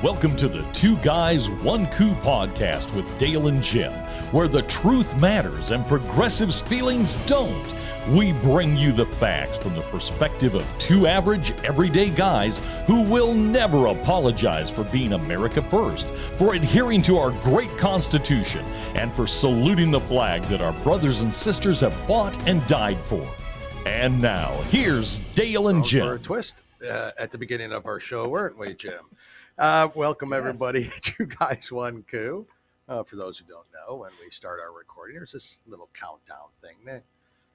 Welcome to the Two Guys, One Coup podcast with Dale and Jim, where the truth matters and progressives' feelings don't. We bring you the facts from the perspective of two average, everyday guys who will never apologize for being America first, for adhering to our great Constitution, and for saluting the flag that our brothers and sisters have fought and died for. And now, here's Dale and Jim. For a twist at the beginning of our show, weren't we, Jim? Welcome, everybody, Two Guys, One Coup. For those who don't know, when we start our recording, there's this little countdown thing.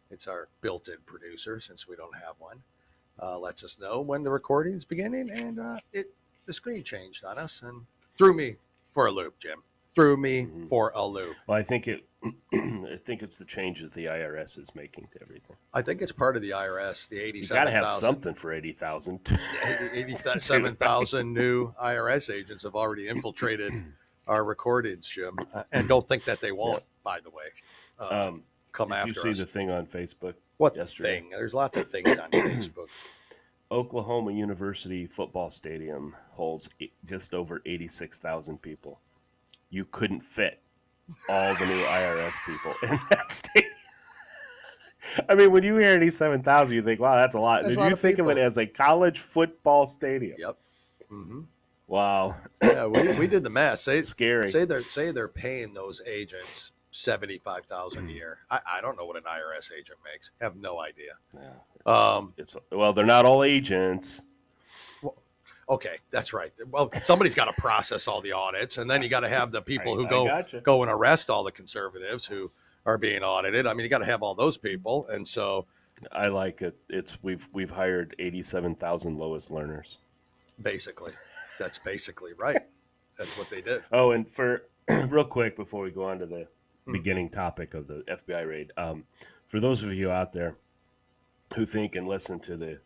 It's our built-in producer, since we don't have one. Lets us know when the recording's beginning, and the screen changed on us and threw me for a loop, Jim. Threw me for a loop. Well, I think it's the changes the IRS is making to everything. I think it's part of the IRS, the 87,000. You got to have something for 80,000. 87,000 new IRS agents have already infiltrated our recordings, Jim, and don't think that they won't. By the way, come after us. Did you see the thing on Facebook? What yesterday? thing? There's lots of things on Facebook. Oklahoma University football stadium holds just over 86,000 people. You couldn't fit all the new IRS people in that stadium. I mean, when you hear 87,000, you think, wow, that's a lot. Did you think of it as a college football stadium? Yep. Mm-hmm. Wow. Yeah, we did the math. Scary. Say they're paying those agents $75,000 a year. I don't know what an IRS agent makes. Have no idea. Well, they're not all agents. Okay, that's right. Well, somebody's got to process all the audits, and then you got to have the people who go and arrest all the conservatives who are being audited. I mean, you got to have all those people, and so I like it. We've hired 87,000 lowest learners. Basically, that's basically right. That's what they did. Oh, and for real quick before we go on to the beginning topic of the FBI raid, for those of you out there who think and listen to the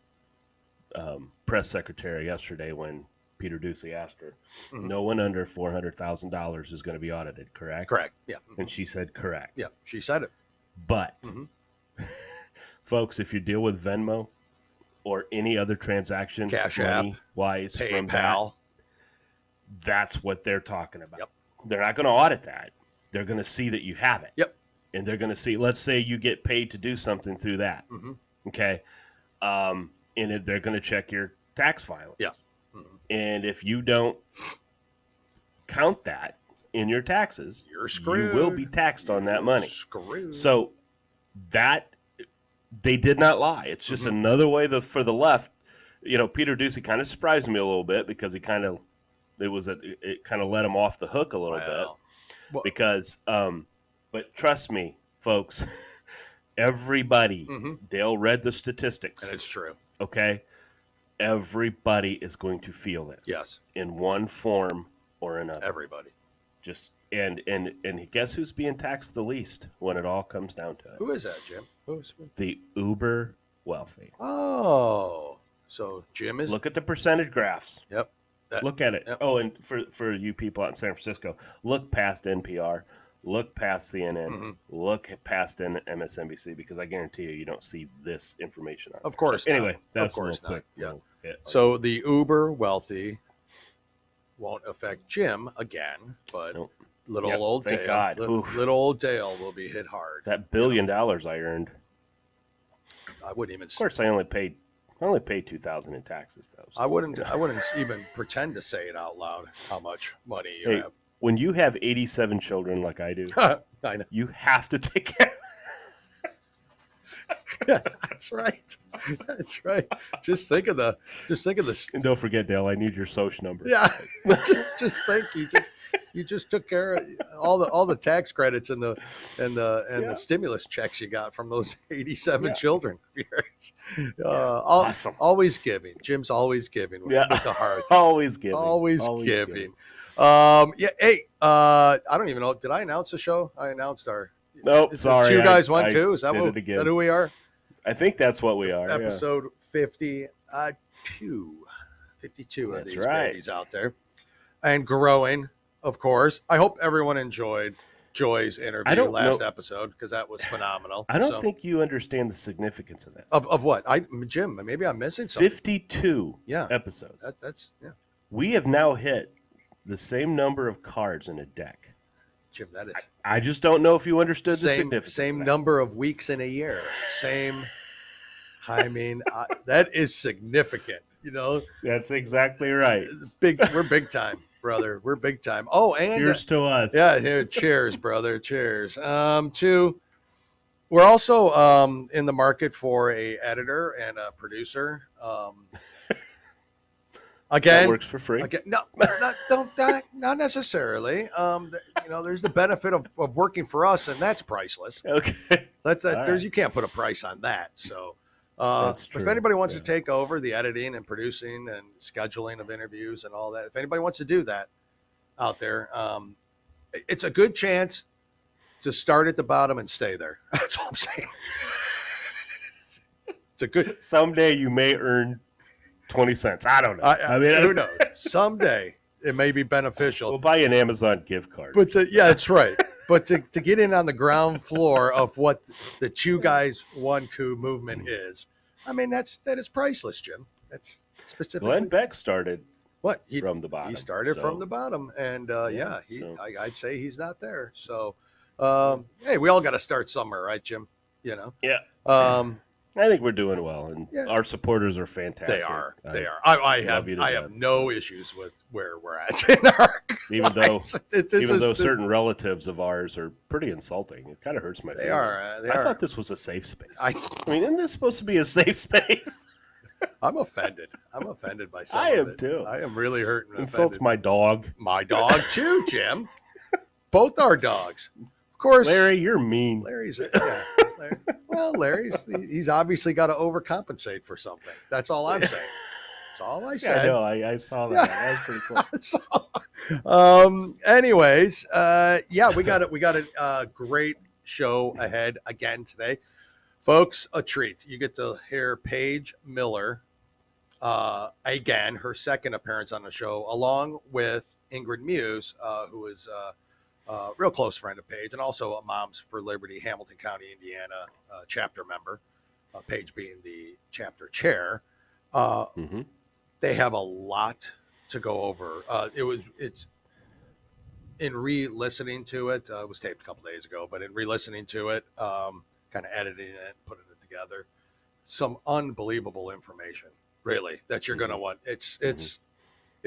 press secretary yesterday when Peter Doocy asked her, no one under $400,000 is going to be audited, correct? Correct, yeah. And she said correct. Yeah, she said it. But, folks, if you deal with Venmo or any other transaction, Cash App, wise, PayPal, that's what they're talking about. Yep. They're not going to audit that. They're going to see that you have it. Yep. And they're going to see, let's say you get paid to do something through that. Okay. And they're going to check your tax filing. Yeah. And if you don't count that in your taxes, you're screwed. You will be taxed on that money. Screwed. So that they did not lie. It's just another way for the left. You know, Peter Doocy kind of surprised me a little bit because it kind of let him off the hook a little bit because but trust me, folks, everybody, Dale read the statistics. And it's true. Okay? Everybody is going to feel this. Yes. In one form or another. Everybody. Just and guess who's being taxed the least when it all comes down to it? Who is that, Jim? Who's the uber wealthy. Oh. So Jim is look at the percentage graphs. Yep. Look at it. Yep. Oh, and for you people out in San Francisco, look past NPR. Look past CNN, look past MSNBC, because I guarantee you don't see this information on Of course. So anyway, that's of course a little quick. Yeah. Hit. So the uber wealthy won't affect Jim again, but little old thank Dale. God. Little old Dale will be hit hard. That $1 billion I earned. I wouldn't even. Of course, I only paid $2,000 in taxes though. So, I wouldn't even pretend to say it out loud how much money you have. When you have 87 children like I do, I know. You have to take care. That's right. That's right. Just think of the. And don't forget, Dale, I need your social number. Yeah. just think you just took care of all the tax credits and the stimulus checks you got from those 87 children of yours. Awesome. Always giving. Jim's always giving with the heart. Always giving. Always giving. Hey, I don't even know. Did I announce the show? I announced our. Nope, sorry. Two Guys, One Coup. Is that who we are? I think that's what we are. Episode 52. 52 of these babies out there. And growing, of course. I hope everyone enjoyed Joy's interview last episode, because that was phenomenal. I don't think you understand the significance of this. Of what? Jim, maybe I'm missing something. 52 episodes. That's We have now hit the same number of cards in a deck. Jim, that is I just don't know if you understood the significance. Same of that. number of weeks in a year. Same. I mean, that is significant. You know, That's exactly right. we're big time, brother. We're big time. Oh, and Cheers to us. yeah, here, cheers, brother. Cheers. We're also in the market for a editor and a producer. Again, That works for free. Again, no, not necessarily. There's the benefit of working for us, and that's priceless. Okay. You can't put a price on that. So, That's true. if anybody wants to take over the editing and producing and scheduling of interviews and all that, if anybody wants to do that out there, it's a good chance to start at the bottom and stay there. That's all I'm saying. It's a good. Someday you may earn 20 cents. I don't know. I mean, who knows? Someday it may be beneficial. We'll buy you an Amazon gift card. But yeah, that's right. But to get in on the ground floor of what the Two Guys One Coup movement is, I mean, that is priceless, Jim. That's specifically. Glenn Beck started from the bottom. He started from the bottom, and I'd say he's not there. So, hey, we all got to start somewhere, right, Jim? You know. Yeah. I think we're doing well, and our supporters are fantastic. They are. I have no issues with where we're at in our even though certain relatives of ours are pretty insulting. It kind of hurts my feelings. I thought this was a safe space. I mean, isn't this supposed to be a safe space? I'm offended. By some I of am it. too. I am really hurt and Insults offended. my dog. My dog too, Jim. Both our dogs. Of course. Larry, you're mean. Larry's he's obviously got to overcompensate for something. That's all I'm saying. That's all I said. Yeah, I know. I saw that. That was pretty So, cool. anyways, we got a great show ahead again today, folks. A treat. You get to hear Paige Miller again, her second appearance on the show, along with Ingrid Muse, who is a real close friend of Paige, and also a Moms for Liberty Hamilton County, Indiana chapter member, Paige being the chapter chair. They have a lot to go over. It's in re-listening to it. It was taped a couple days ago, but in re-listening to it, kind of editing it, putting it together, some unbelievable information, really, that you're going to want. It's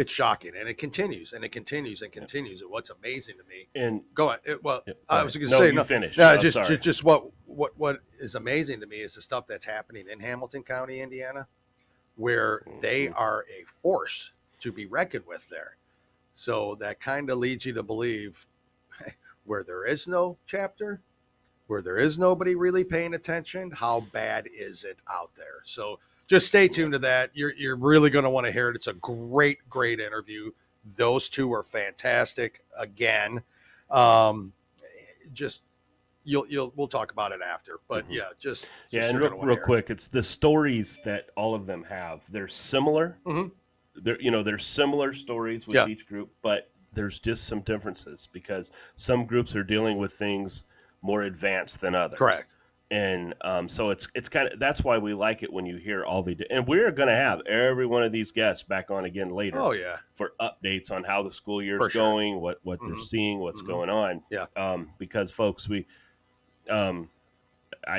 shocking, and it continues, and it continues, and continues. And what's amazing to me, and go ahead. I was going to say, finish. No, just what is amazing to me is the stuff that's happening in Hamilton County, Indiana, where they are a force to be reckoned with there. So that kind of leads you to believe, where there is no chapter, where there is nobody really paying attention, how bad is it out there? So just stay tuned to that. You're really going to want to hear it. It's a great interview. Those two are fantastic. Again, we'll talk about it after. But and real quick, it's the stories that all of them have. They're similar. They're similar stories with each group, but there's just some differences because some groups are dealing with things more advanced than others. Correct. And so it's kind of, that's why we like it when you hear all and we're going to have every one of these guests back on again later. Oh yeah, for updates on how the school year is going, what they're seeing, what's going on. Yeah. Because folks, I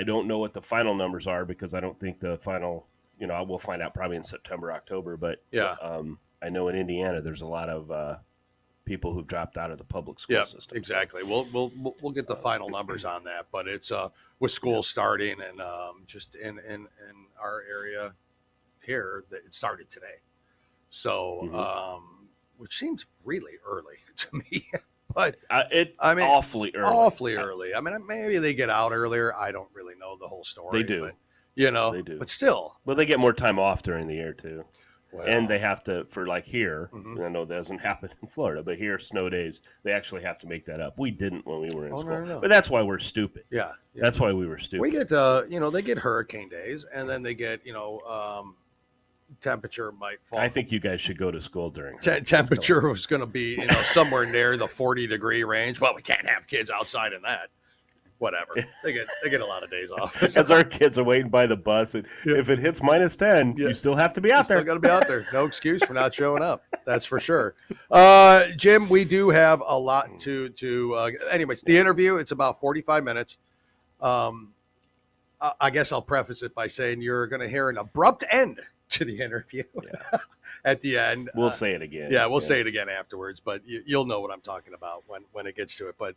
don't know what the final numbers are because I don't think the final, we'll find out probably in September, October. But I know in Indiana there's a lot of people who've dropped out of the public school system. Exactly. We'll get the final numbers on that, but it's with school starting and just in our area here that it started today. So which seems really early to me, but awfully early. I mean, maybe they get out earlier. I don't really know the whole story. They do. But, they do. But still. Well, they get more time off during the year too. Well, and they have to, for like here, I know that doesn't happen in Florida, but here, snow days, they actually have to make that up. We didn't when we were in school. No. But that's why we're stupid. Yeah. That's why we were stupid. We get, they get hurricane days, and then they get, temperature might fall. I think you guys should go to school during temperature was going to be, somewhere near the 40-degree range. Well, we can't have kids outside in that. whatever. They get a lot of days off. As our kids are waiting by the bus, and if it hits -10, you still have to be out there. Still got to be out there. No excuse for not showing up. That's for sure. Jim, we do have a lot to. Anyways, the interview, it's about 45 minutes. I guess I'll preface it by saying you're going to hear an abrupt end to the interview at the end. We'll say it again. Yeah, we'll say it again afterwards, but you'll know what I'm talking about when it gets to it. But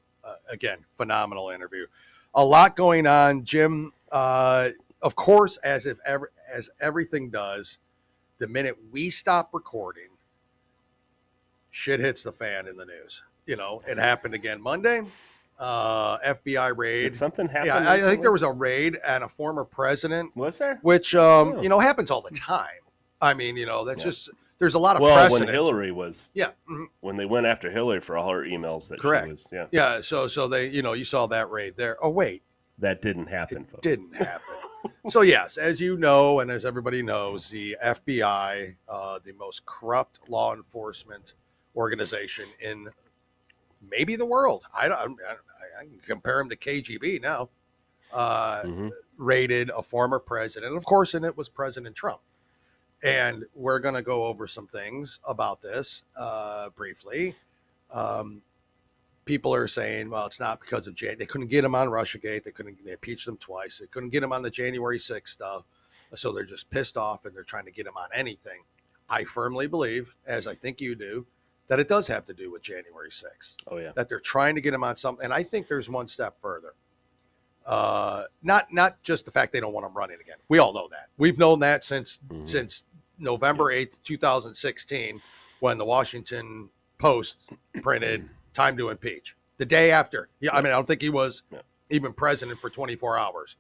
again, phenomenal interview. A lot going on, Jim. Of course, as everything does, the minute we stop recording, shit hits the fan in the news. You know, it happened again Monday. FBI raid. Did something happen? Yeah, I think there was a raid and a former president. Was there? Which happens all the time. I mean, that's just there's a lot of precedent. When Hillary was. Yeah. When they went after Hillary for all her emails that correct. She was. Yeah. Yeah. So they, you saw that raid there. Oh wait. That didn't happen. It didn't happen. So yes, as you know, and as everybody knows, the FBI, the most corrupt law enforcement organization in maybe the world. I can compare him to KGB now. Raided a former president, of course, and it was President Trump. And we're going to go over some things about this briefly. People are saying, well, it's not because of they couldn't get him on Russiagate. They impeached him twice. They couldn't get him on the January 6th stuff. So they're just pissed off and they're trying to get him on anything. I firmly believe, as I think you do, that it does have to do with January 6th. Oh, yeah. That they're trying to get him on something. And I think there's one step further. Not just the fact they don't want him running again. We all know that. We've known that since November 8th, 2016, when the Washington Post printed time to impeach. The day after. Yeah, I mean, I don't think he was even president for 24 hours.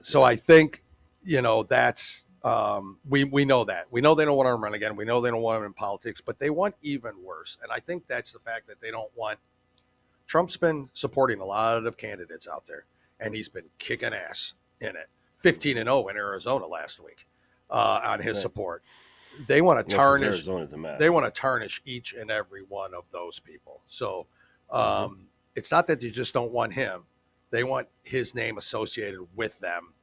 So I think, that's we know that. We know they don't want him to run again. We know they don't want him in politics, but they want even worse. And I think that's the fact that they don't want Trump's been supporting a lot of candidates out there, and he's been kicking ass in it. 15-0 in Arizona last week on his support. They want to tarnish. Arizona's a mess. They want to tarnish each and every one of those people. So it's not that they just don't want him. They want his name associated with them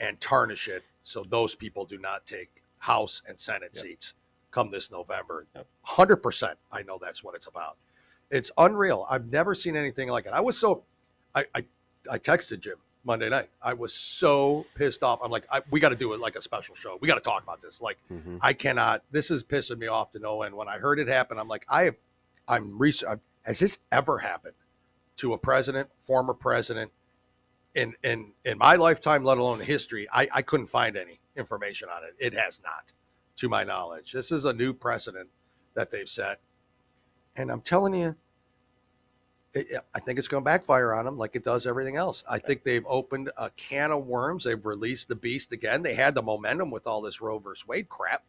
and tarnish it so those people do not take House and Senate seats come this November. 100%. I know that's what it's about. It's unreal. I've never seen anything like it. I texted Jim Monday night. I was so pissed off. I'm like, we got to do it like a special show. We got to talk about this. Like, I cannot. This is pissing me off to no end. When I heard it happen, I'm like, has this ever happened to a president, former president, in my lifetime, let alone history? I couldn't find any information on it. It has not, to my knowledge. This is a new precedent that they've set. And I'm telling you, I think it's going to backfire on them like it does everything else. I think they've opened a can of worms. They've released the beast again. They had the momentum with all this Roe versus Wade crap,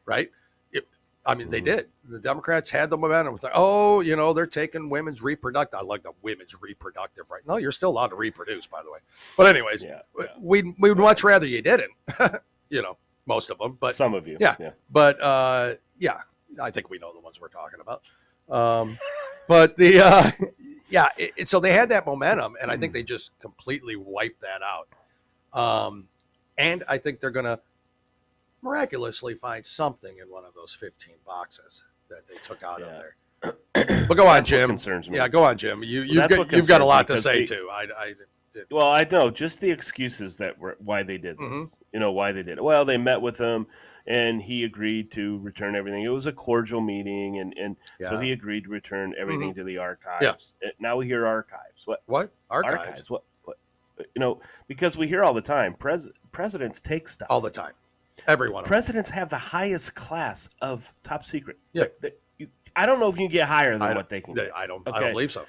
right? They did. The Democrats had the momentum. It's like, they're taking women's reproductive. I like the women's reproductive right. No, you're still allowed to reproduce, by the way. But anyways, we'd much rather you didn't, most of them. But some of you. Yeah. But, I think we know the ones we're talking about. But so they had that momentum, and I think they just completely wiped that out. And I think they're going to miraculously find something in one of those 15 boxes that they took out of there. But go on, Jim. Concerns me. Yeah, go on, Jim. You've got a lot to say too. Well, I know just the excuses why they did this. Why they did it. Well, they met with him, and he agreed to return everything. It was a cordial meeting, and so he agreed to return everything to the archives. Yeah. Now we hear archives. What? Archives? What? Because we hear all the time, presidents take stuff. All the time. Everyone. Presidents have the highest class of top secret. Yeah. I don't know if you can get higher than what they can get. I don't believe so.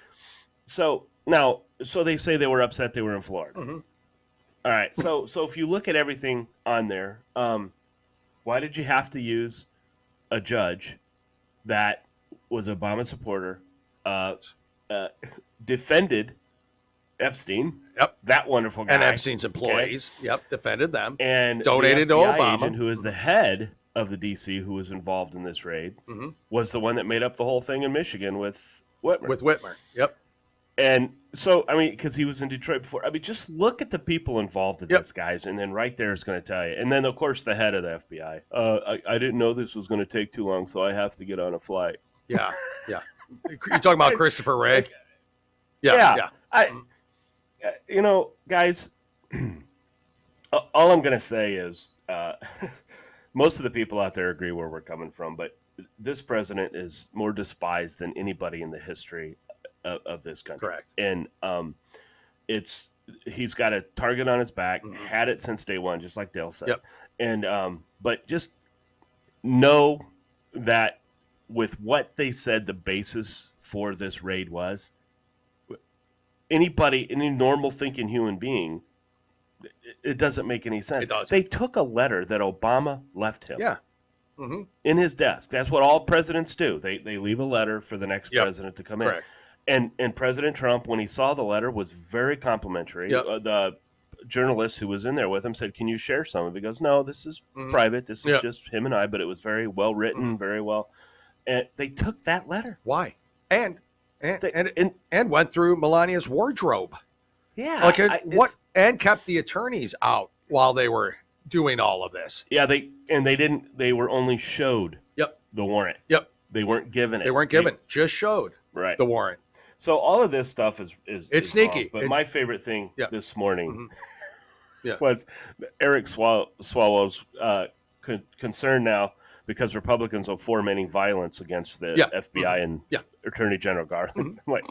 So now, they say they were upset they were in Florida. All right. So if you look at everything on there, why did you have to use a judge that was an Obama supporter, defended Epstein? Yep. That wonderful guy. And Epstein's employees. Okay. Yep. Defended them. And donated to Obama. Agent, who is the head of the DC, who was involved in this raid, was the one that made up the whole thing in Michigan with Whitmer. Yep. And so, I mean, because he was in Detroit before. I mean, just look at the people involved in this, guys, and then right there is going to tell you. And then, of course, the head of the FBI. I didn't know this was going to take too long, so I have to get on a flight. Yeah. You're talking about Christopher Wray? Yeah. You know, guys, all I'm going to say is most of the people out there agree where we're coming from, but this president is more despised than anybody in the history of this country. Correct. And he's got a target on his back, had it since day one, just like Dale said. Yep. And but just know that with what they said the basis for this raid was, any normal thinking human being, it doesn't make any sense. It doesn't. They took a letter that Obama left him. Yeah. In his desk. That's what all presidents do. They leave a letter for the next president to come Correct. in. And President Trump, when he saw the letter, was very complimentary. Yep. The journalist who was in there with him said, "Can you share some of it?" He goes, "No, this is private. This is just him and I." But it was very well written, very well. And they took that letter. Why? And went through Melania's wardrobe. Yeah. Like and kept the attorneys out while they were doing all of this. Yeah, they were only showed the warrant. Yep. They weren't given it. They weren't given, just showed the warrant. So all of this stuff is it's sneaky. Wrong. But my favorite thing this morning Mm-hmm. was Eric Swalwell's concern now because Republicans are fomenting violence against the FBI and Attorney General Garland. I'm like,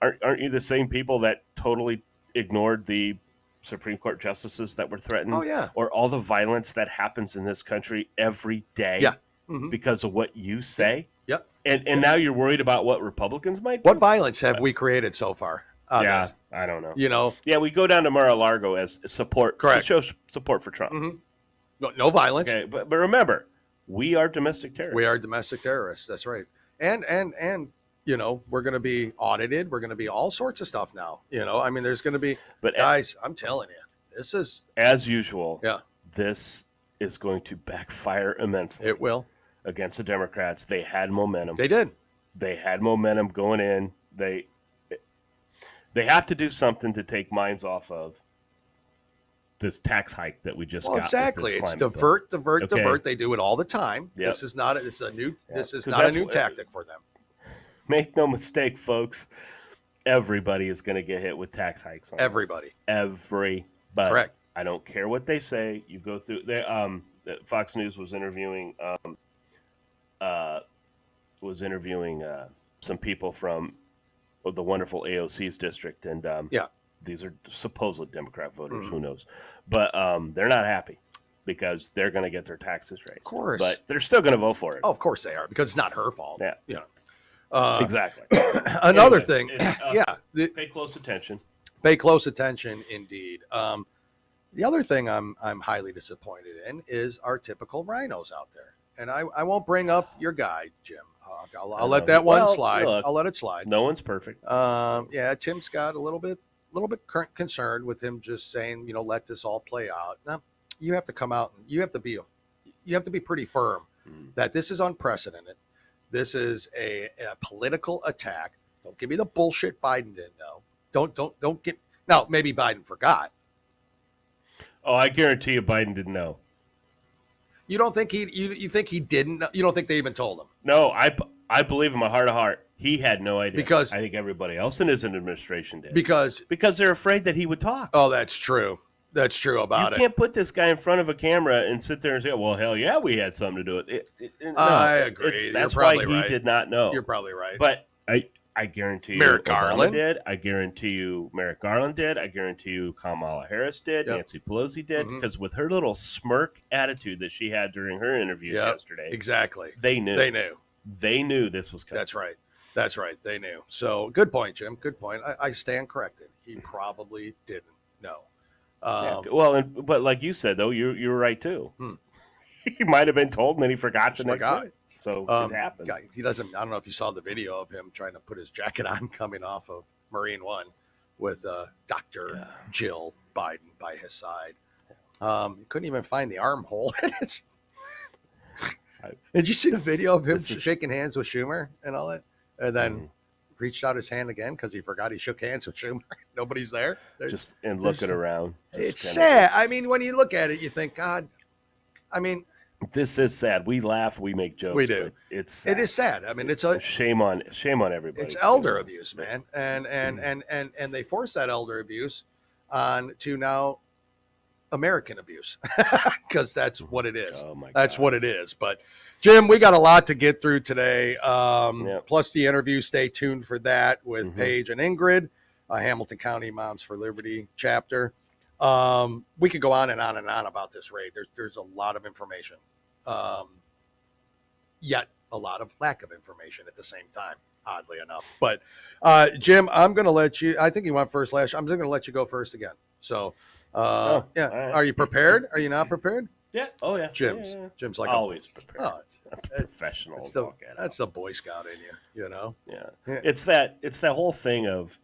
aren't you the same people that totally ignored the Supreme Court justices that were threatened? Oh, yeah. Or all the violence that happens in this country every day because of what you say? Yep. And now you're worried about what Republicans might do? What violence have we created so far? I don't know. You know? Yeah, we go down to Mar-a-Lago as support. Correct. To show support for Trump. No violence. Okay, but remember, we are domestic terrorists. We are domestic terrorists. That's right. And you know, we're going to be audited. We're going to be all sorts of stuff now. You know, I mean, there's going to be, but guys, I'm telling you, this is as usual. Yeah. This is going to backfire immensely. It will. Against the Democrats. They had momentum. They did. They had momentum going in. They have to do something to take minds off of this tax hike that we just got. Exactly. It's divert. They do it all the time. Yep. This is not a new tactic for them. Make no mistake, folks. Everybody is going to get hit with tax hikes. Everybody. Correct. I don't care what they say. You go through. Fox News was interviewing some people from the wonderful AOC's district, and these are supposedly Democrat voters. Who knows? But they're not happy because they're going to get their taxes raised. Of course, but they're still going to vote for it. Oh, of course they are, because it's not her fault. Yeah, you know. Exactly. Another thing, pay close attention. Pay close attention, indeed. The other thing I'm highly disappointed in is our typical rhinos out there, and I won't bring up your guy, Jim. I'll let that one slide. Look, I'll let it slide. No one's perfect. Tim's got a little bit concerned with him just saying, you know, let this all play out. Now, you have to come out and you have to be pretty firm that this is unprecedented. This is a political attack. Don't give me the bullshit Biden didn't know. Don't get now. Maybe Biden forgot. Oh, I guarantee you, Biden didn't know. You don't think you think he didn't? You don't think they even told him? No, I believe in my heart of heart he had no idea. Because I think everybody else in his administration did. Because they're afraid that he would talk. Oh, that's true. That's true about it. You can't put this guy in front of a camera and sit there and say, "Well, hell yeah, we had something to do with it." No, I agree. That's You're why probably he right. did not know. You're probably right. But I guarantee you, Merrick Obama Garland did. I guarantee you, Merrick Garland did. I guarantee you, Kamala Harris did. Yep. Nancy Pelosi did. Because with her little smirk attitude that she had during her interviews yesterday, exactly, they knew. They knew this was coming. That's right. They knew. So good point, Jim. Good point. I stand corrected. He probably didn't know. But like you said, though, you were right too. He might have been told, and then he forgot the next day. So it happens. He doesn't. I don't know if you saw the video of him trying to put his jacket on coming off of Marine One with Dr. Jill Biden by his side. Couldn't even find the armhole. Did you see the video of him shaking hands with Schumer and all that? And then reached out his hand again because he forgot he shook hands with Schumer. Nobody's there. And looking around. It's sad. I mean, when you look at it, you think, God, I mean, this is sad. We laugh, we make jokes. We do. But it's sad. It is sad. I mean, it's a shame on everybody. It's elder abuse, man, and they force that elder abuse on to now American abuse because that's what it is. Oh my that's God. what it is. But Jim, we got a lot to get through today. Plus the interview. Stay tuned for that with Paige and Ingrid, Hamilton County Moms for Liberty chapter. We could go on and on and on about this raid. There's a lot of information, yet a lot of lack of information at the same time, oddly enough. But Jim, I'm going to let you. I think you went first last. I'm just going to let you go first again. So. All right. Are you prepared? Are you not prepared? Yeah. Oh yeah. Jim's like always prepared. Oh, it's professional. That's the Boy Scout in you, you know. Yeah. It's that whole thing of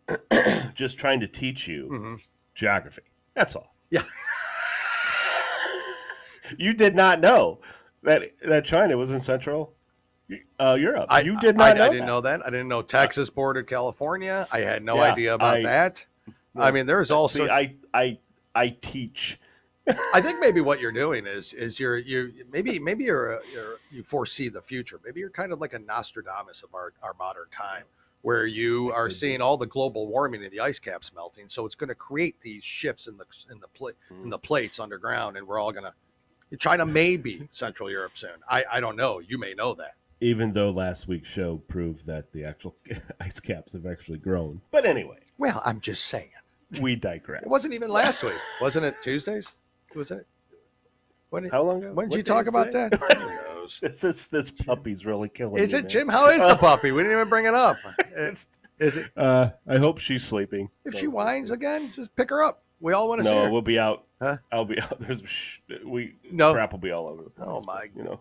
just trying to teach you geography. That's all. Yeah. You did not know that China was in Central Europe. You did not know. I didn't know that. I didn't know Texas bordered California. I had no idea about that. I mean, there's also. I teach. I think maybe what you're doing is you foresee the future. Maybe you're kind of like a Nostradamus of our modern time, where you are seeing all the global warming and the ice caps melting. So it's going to create these shifts in the plates underground, and we're all going to. China may be Central Europe soon. I don't know. You may know that. Even though last week's show proved that the actual ice caps have actually grown. But anyway. Well, I'm just saying. We digress. It wasn't even last week. Wasn't it Tuesdays? Was it? How long ago? When did you talk about that? Who knows? This puppy's really killing Is me, it, man. Jim? How is the puppy? We didn't even bring it up. Is it? I hope she's sleeping. If she whines again, just pick her up. We all want to see her. No, we'll be out. Huh? I'll be out. Crap will be all over the place. Oh my God.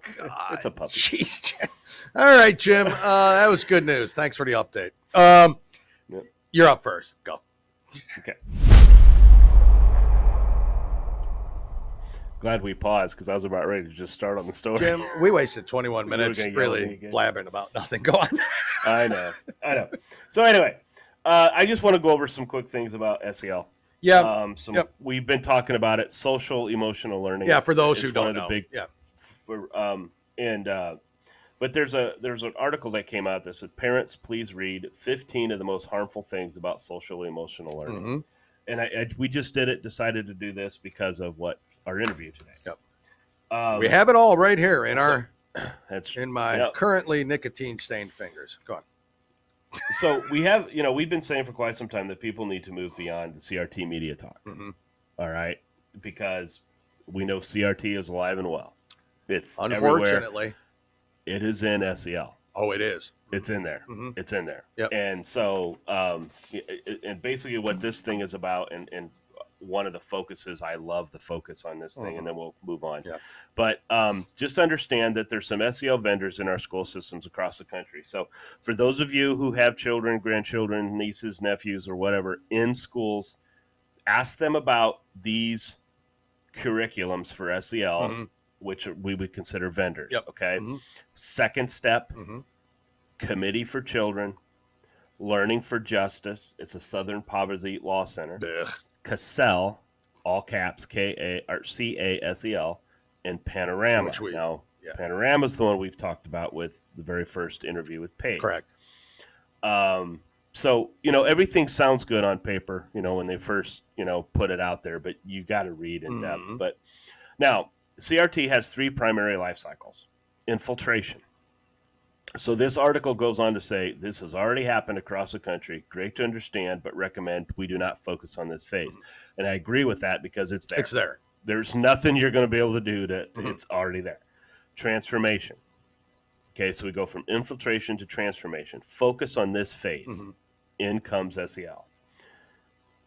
It's a puppy. Jeez, Jim. All right, Jim. That was good news. Thanks for the update. You're up first. Go. Okay. Glad we paused because I was about ready to just start on the story. Jim, we wasted 21 So minutes really blabbing about nothing. Go on. I know. So anyway, I just want to go over some quick things about SEL. Yeah. We've been talking about it. Social emotional learning. Yeah. For those who don't know. But there's an article that came out that said, parents, please read 15 of the most harmful things about social emotional learning. And we just decided to do this because of our interview today. Yep. We have it all right here in my currently nicotine stained fingers. Go on. So we've been saying for quite some time that people need to move beyond the CRT media talk. All right. Because we know CRT is alive and well. It's unfortunately everywhere. It is in SEL. Oh, it is. It's in there. It's in there. Yep. And so, and basically what this thing is about, and one of the focuses, I love the focus on this thing, and then we'll move on. Yeah. But just understand that there's some SEL vendors in our school systems across the country. So for those of you who have children, grandchildren, nieces, nephews, or whatever in schools, ask them about these curriculums for SEL, which we would consider vendors. Yep. Okay. Second step, Committee for Children, Learning for Justice. It's a Southern Poverty Law Center. CASEL, all caps, CASEL, and Panorama. Panorama is the one we've talked about with the very first interview with Paige. Correct. So, everything sounds good on paper, when they first, put it out there, but you got to read in depth. But now, CRT has 3 primary life cycles. Infiltration. So this article goes on to say, this has already happened across the country. Great to understand, but recommend we do not focus on this phase. And I agree with that because it's there. It's there. There's nothing you're going to be able to do it's already there. Transformation. Okay, so we go from infiltration to transformation. Focus on this phase. In comes SEL.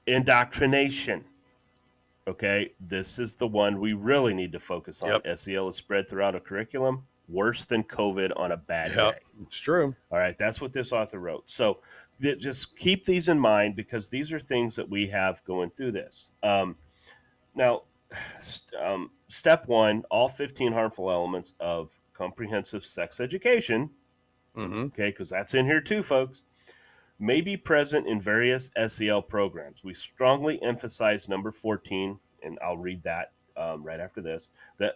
Indoctrination. Okay, this is the one we really need to focus on. SEL is spread throughout a curriculum, worse than COVID on a bad day. It's true. All right, that's what this author wrote. So just keep these in mind because these are things that we have going through this. Now, step 1, all 15 harmful elements of comprehensive sex education, okay, because that's in here too, folks, may be present in various SEL programs. We strongly emphasize number 14, and I'll read that right after this,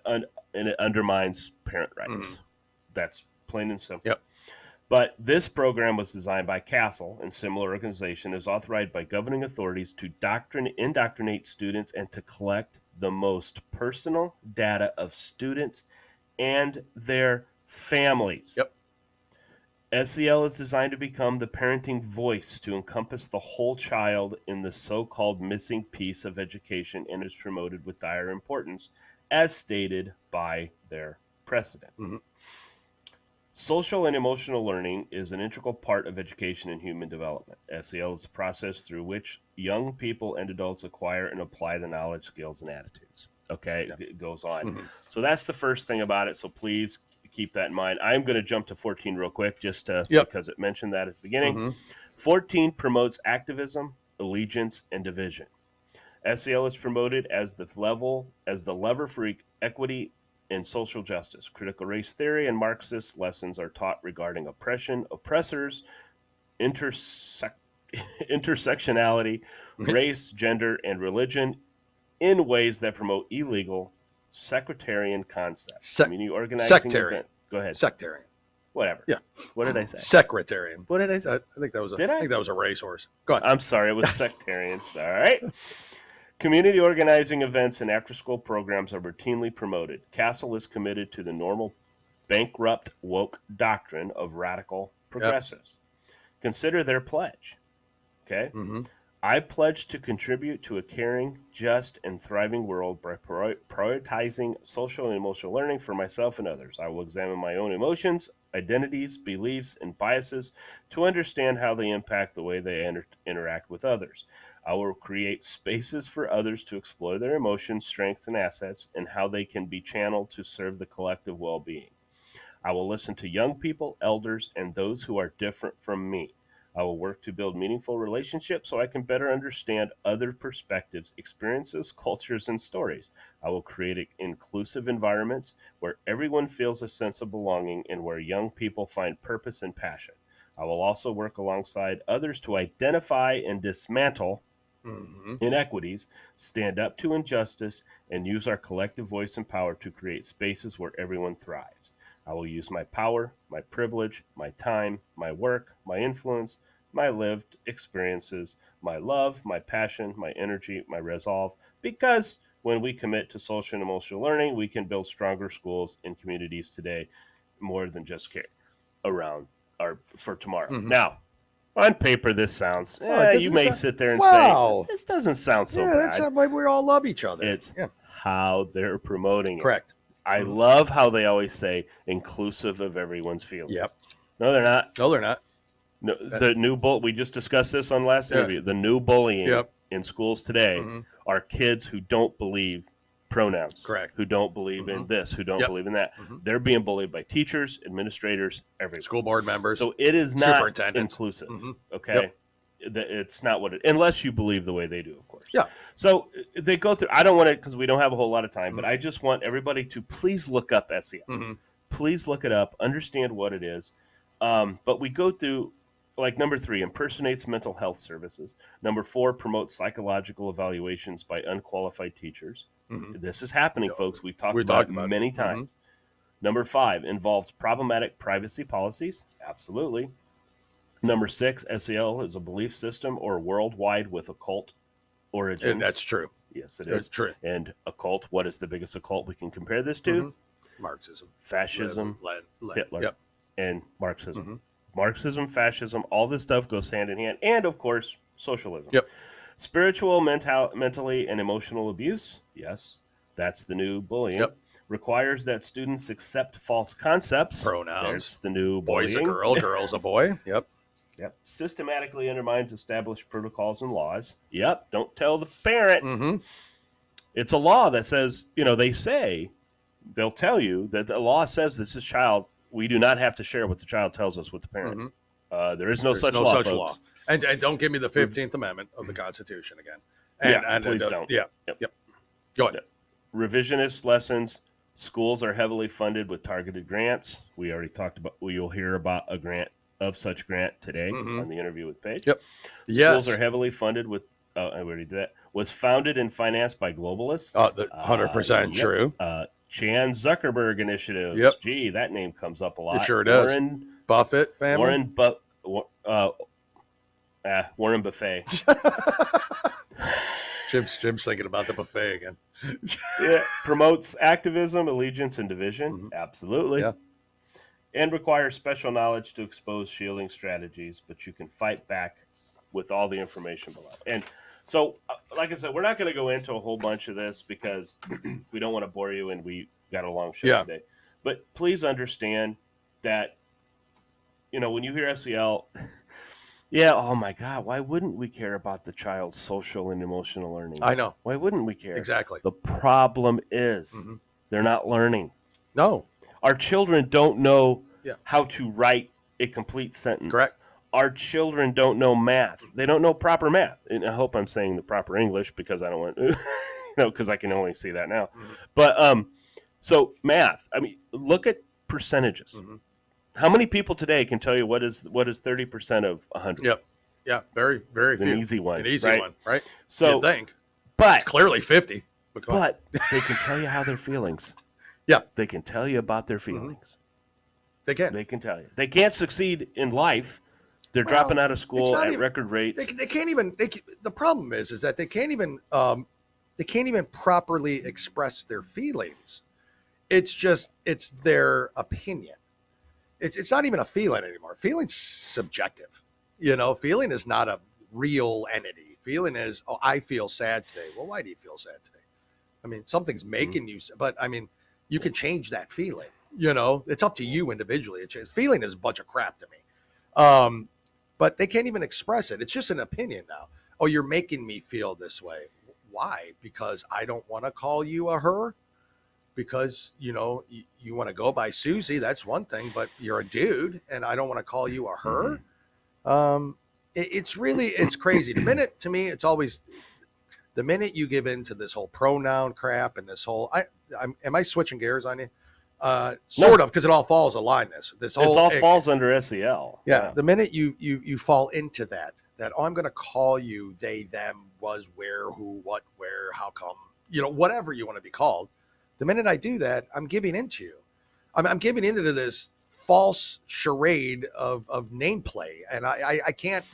and it undermines parent rights. That's plain and simple. Yep. But this program was designed by Castle and similar organization, is authorized by governing authorities to indoctrinate students and to collect the most personal data of students and their families. Yep. SEL is designed to become the parenting voice to encompass the whole child in the so-called missing piece of education, and is promoted with dire importance, as stated by their president. Social and emotional learning is an integral part of education and human development. SEL is the process through which young people and adults acquire and apply the knowledge, skills, and attitudes. Okay, It goes on. So that's the first thing about it. So please keep that in mind. I'm going to jump to 14 real quick, just because it mentioned that at the beginning. 14 promotes activism, allegiance, and division. SEL is promoted as the lever for equity and social justice. Critical race theory and Marxist lessons are taught regarding oppression, oppressors, intersectionality, race, gender, and religion in ways that promote illegal sectarian concepts. Community organizing Sectarian. Go ahead. Sectarian. Whatever. Yeah. What did I say? Secretarian. What did I say? I think that was Did I? I think that was a racehorse. Go ahead. I'm sorry, it was sectarians. All right. Community organizing events and after-school programs are routinely promoted. Castle is committed to the normal bankrupt woke doctrine of radical progressives. Consider their pledge. Okay? I pledge to contribute to a caring, just, and thriving world by prioritizing social and emotional learning for myself and others. I will examine my own emotions, identities, beliefs, and biases to understand how they impact the way they interact with others. I will create spaces for others to explore their emotions, strengths, and assets, and how they can be channeled to serve the collective well-being. I will listen to young people, elders, and those who are different from me. I will work to build meaningful relationships so I can better understand other perspectives, experiences, cultures, and stories. I will create inclusive environments where everyone feels a sense of belonging and where young people find purpose and passion. I will also work alongside others to identify and dismantle inequities, stand up to injustice, and use our collective voice and power to create spaces where everyone thrives. I will use my power, my privilege, my time, my work, my influence, my lived experiences, my love, my passion, my energy, my resolve, because when we commit to social and emotional learning, we can build stronger schools and communities today more than just care around or for tomorrow. Now, on paper, this sounds, you may sit there and say, this doesn't sound so bad. That's why we all love each other. It's how they're promoting it. Correct. I love how they always say inclusive of everyone's feelings. Yep. No, they're not. No, they're not. No, the new we just discussed this on last interview. The new bullying in schools today are kids who don't believe pronouns. Correct. Who don't believe in this, who don't believe in that. They're being bullied by teachers, administrators, everyone. School board members. So it is not inclusive. Okay. It's not what unless you believe the way they do, of course. Yeah. So they go through, I don't want to, because we don't have a whole lot of time, but I just want everybody to please look up SEL. Please look it up, understand what it is. But we go through, like number 3, impersonates mental health services. Number 4, promotes psychological evaluations by unqualified teachers. This is happening, folks. We've talked about it many times. Number 5, involves problematic privacy policies. Absolutely. Number 6, SEL is a belief system or worldwide with occult origins. And that's true. Yes, it is. That's true. And occult, what is the biggest occult we can compare this to? Marxism. Fascism, Hitler, Yep. and Marxism. Marxism, fascism, all this stuff goes hand in hand. And, of course, socialism. Yep. Spiritual, mentally, and emotional abuse. Yes, that's the new bullying. Yep. Requires that students accept false concepts. Pronouns. There's the new Boy's bullying. a girl, girl's a boy. Yep. Yep. Systematically undermines established protocols and laws. Yep. Don't tell the parent. It's a law that says, they'll tell you that the law says this is child. We do not have to share what the child tells us with the parent. There is no such law, folks. And don't give me the 15th Amendment of the Constitution again. Please don't. Yep. Go ahead. Revisionist lessons. Schools are heavily funded with targeted grants. We already talked about, you'll hear about a grant of such grant today Mhm. on the interview with Paige. Yep. Schools Yes. are heavily funded with. I already did that. Was founded and financed by globalists. 100% Yep. true. Chan Zuckerberg initiatives. Yep. Gee, that name comes up a lot. It sure does. Buffett family. Warren Buffet. Jim's thinking about the buffet again. Yeah, promotes activism, allegiance, and division. Mhm. Absolutely. Yeah. And requires special knowledge to expose shielding strategies, but you can fight back with all the information below. And so, like I said, we're not going to go into a whole bunch of this because we don't want to bore you, and we got a long show today. But please understand that, when you hear SEL, yeah, oh my God, why wouldn't we care about the child's social and emotional learning? I know. Why wouldn't we care? Exactly. The problem is they're not learning. No. Our children don't know how to write a complete sentence. Correct. Our children don't know math. They don't know proper math. And I hope I'm saying the proper English because I don't want, because I can only see that now. Mhm. But so math. I mean, look at percentages. Mhm. How many people today can tell you what is 30% of 100? Yep. Yeah. Very, very few. An easy one. An easy right? one, right? So, you think. but It's clearly 50. But they can tell you how their feelings. Yeah. They can tell you about their feelings. They can. They can tell you. They can't succeed in life. They're dropping out of school at record rates. They can't even. The problem is that they can't even. They can't even properly express their feelings. It's their opinion. It's not even a feeling anymore. Feeling's subjective. Feeling is not a real entity. Feeling is, oh, I feel sad today. Well, why do you feel sad today? I mean, something's making you sad, but I mean, you can change that feeling. It's up to you individually. Feeling is a bunch of crap to me. But they can't even express it. It's just an opinion now. Oh, you're making me feel this way. Why? Because I don't want to call you a her. Because, you want to go by Susie. That's one thing, but you're a dude and I don't want to call you a her. It's crazy. The minute you give in to this whole pronoun crap and this whole, am I switching gears on you? Sort of, because it all falls aligned. This whole falls under SEL. Yeah, the minute you fall into that I'm going to call you they, them, was, where, who, what, where, how come, whatever you want to be called. The minute I do that, I'm giving into you. I'm giving into this false charade of nameplay, and I can't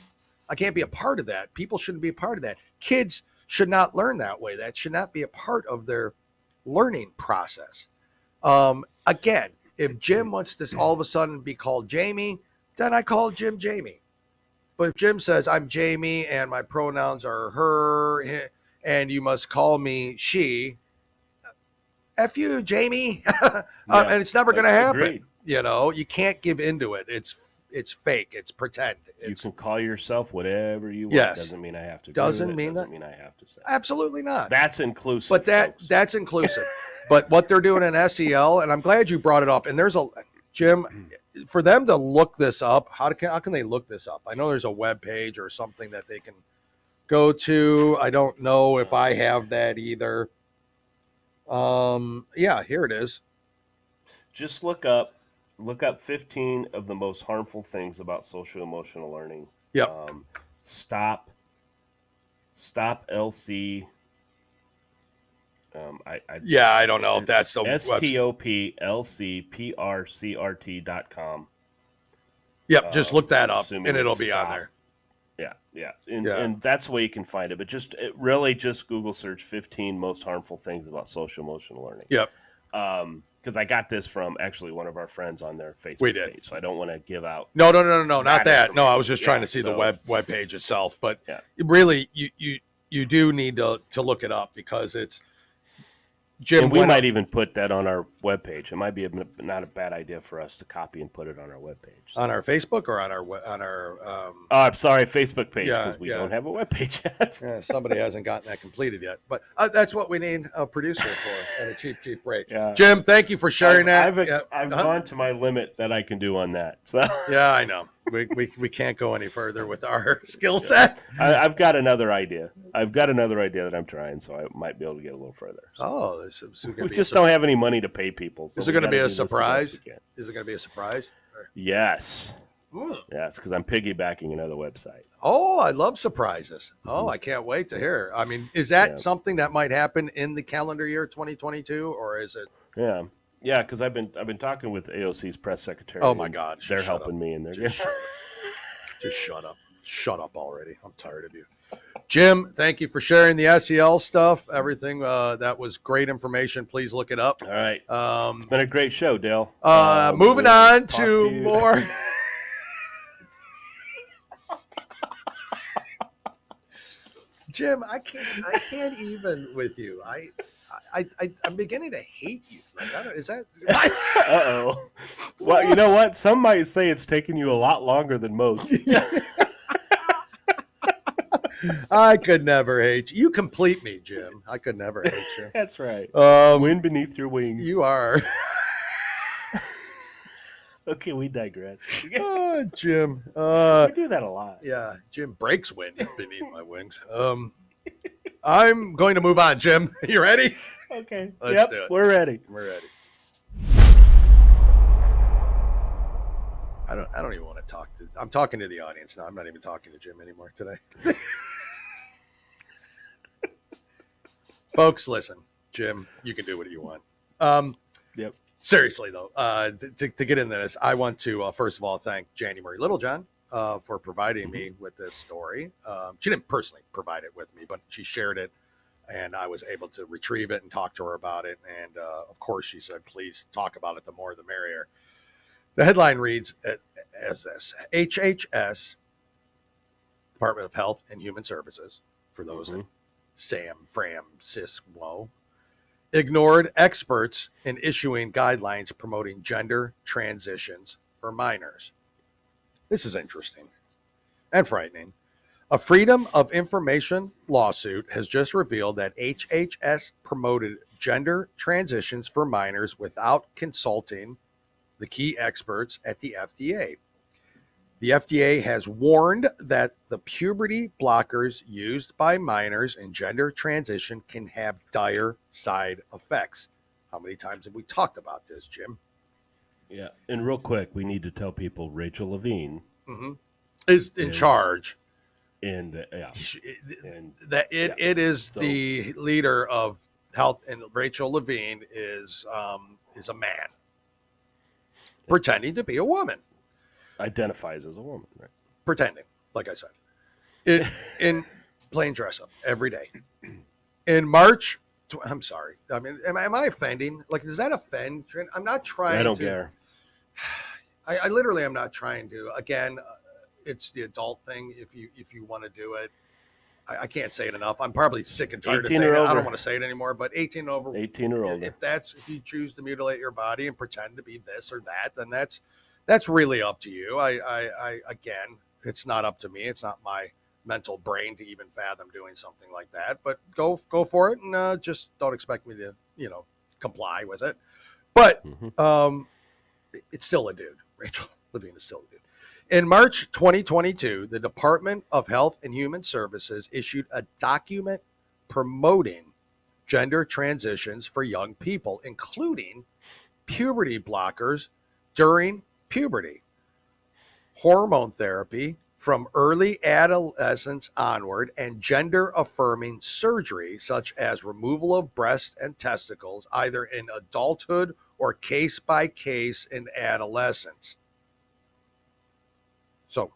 be a part of that. People shouldn't be a part of that. Kids should not learn that way. That should not be a part of their learning process. Again, if Jim wants to all of a sudden be called Jamie, then I call Jim Jamie. But if Jim says I'm Jamie and my pronouns are her and you must call me she, F you, Jamie. And it's never going to happen. Agreed. You can't give into it. It's fake. It's pretend. You can call yourself whatever you want. Yes. Doesn't mean I have to. Doesn't mean I have to say. Absolutely not. That's inclusive. But that's inclusive. But what they're doing in SEL, and I'm glad you brought it up. And there's Jim, for them to look this up. How can they look this up? I know there's a web page or something that they can go to. I don't know if I have that either. Yeah, here it is. Just look up 15 of the most harmful things about social emotional learning. Yep. Stop LC. I don't know if that's the STOPLCPRCRT.com. Yep, just look that up and it'll be on there. Yeah. And that's the way you can find it. But really just Google search 15 most harmful things about social emotional learning. Yep. Because I got this from actually one of our friends on their Facebook page. So I don't want to give out. No, not that. No, I was just trying to see the web page itself. But really, you do need to look it up because it's Jim. And we might even put that on our webpage. It might be not a bad idea for us to copy and put it on our webpage. On our Facebook or on our I'm sorry, Facebook page because we don't have a webpage yet. Yeah, somebody hasn't gotten that completed yet. But that's what we need a producer for at a cheap rate. Yeah. Jim, thank you for sharing that. I've gone to my limit that I can do on that. So yeah, I know. We can't go any further with our skill set. I've got another idea. That I'm trying, so I might be able to get a little further. So. We just don't have any money to pay people. So is it going to be a surprise? Is it going to be a surprise? Yes. Yeah, it's because I'm piggybacking another website. Oh, I love surprises. Oh, I can't wait to hear. I mean, is that something that might happen in the calendar year 2022, or is it? Yeah, because I've been talking with AOC's press secretary. Oh my God, they're helping me, and they're just shut up. Shut up already. I'm tired of you. Jim, thank you for sharing the SEL stuff. Everything that was great information. Please look it up. All right. It's been a great show, Dale. Moving on to more. Jim, I can't even with you. I'm beginning to hate you. Like, is that? Uh-oh. Well, you know what? Some might say it's taken you a lot longer than most. I could never hate you. You complete me, Jim. I could never hate you. That's right. Wind beneath your wings. You are. Okay, we digress. Jim. We do that a lot. Yeah, Jim breaks wind beneath my wings. I'm going to move on, Jim. You ready? Okay. Let's do it. We're ready. We're ready. I don't even want to talk to. I'm talking to the audience now. I'm not even talking to Jim anymore today. Folks, listen, Jim, you can do what you want. Yep. Seriously though, to get into this, I want to first of all thank January Littlejohn for providing me with this story. She didn't personally provide it with me, but she shared it, and I was able to retrieve it and talk to her about it. And of course, she said, "Please talk about it. The more, the merrier." The headline reads as this: HHS, Department of Health and Human Services, for those in San Francisco, ignored experts in issuing guidelines promoting gender transitions for minors. This is interesting and frightening. A Freedom of Information lawsuit has just revealed that HHS promoted gender transitions for minors without consulting the key experts at the FDA. The FDA has warned that the puberty blockers used by minors in gender transition can have dire side effects. How many times have we talked about this, Jim? Yeah, and real quick, we need to tell people Rachel Levine is in charge. And it is the leader of health, and Rachel Levine is a man pretending to be a woman. Identifies as a woman, right? Pretending, like I said, in plain dress up every day. In March, I'm sorry. I mean, am I offending? Like, does that offend? I'm not trying. I don't care. I literally am not trying to. Again, it's the adult thing. If you want to do it, I can't say it enough. I'm probably sick and tired of saying it. I don't want to say it anymore. But 18 or older. If you choose to mutilate your body and pretend to be this or that, then that's really up to you. I again, it's not up to me. It's not my mental brain to even fathom doing something like that. But go for it, and just don't expect me to, comply with it. But it's still a dude. Rachel Levine is still a dude. In March 2022, the Department of Health and Human Services issued a document promoting gender transitions for young people, including puberty blockers during puberty, hormone therapy from early adolescence onward, and gender-affirming surgery such as removal of breasts and testicles, either in adulthood or case by case in adolescence. So,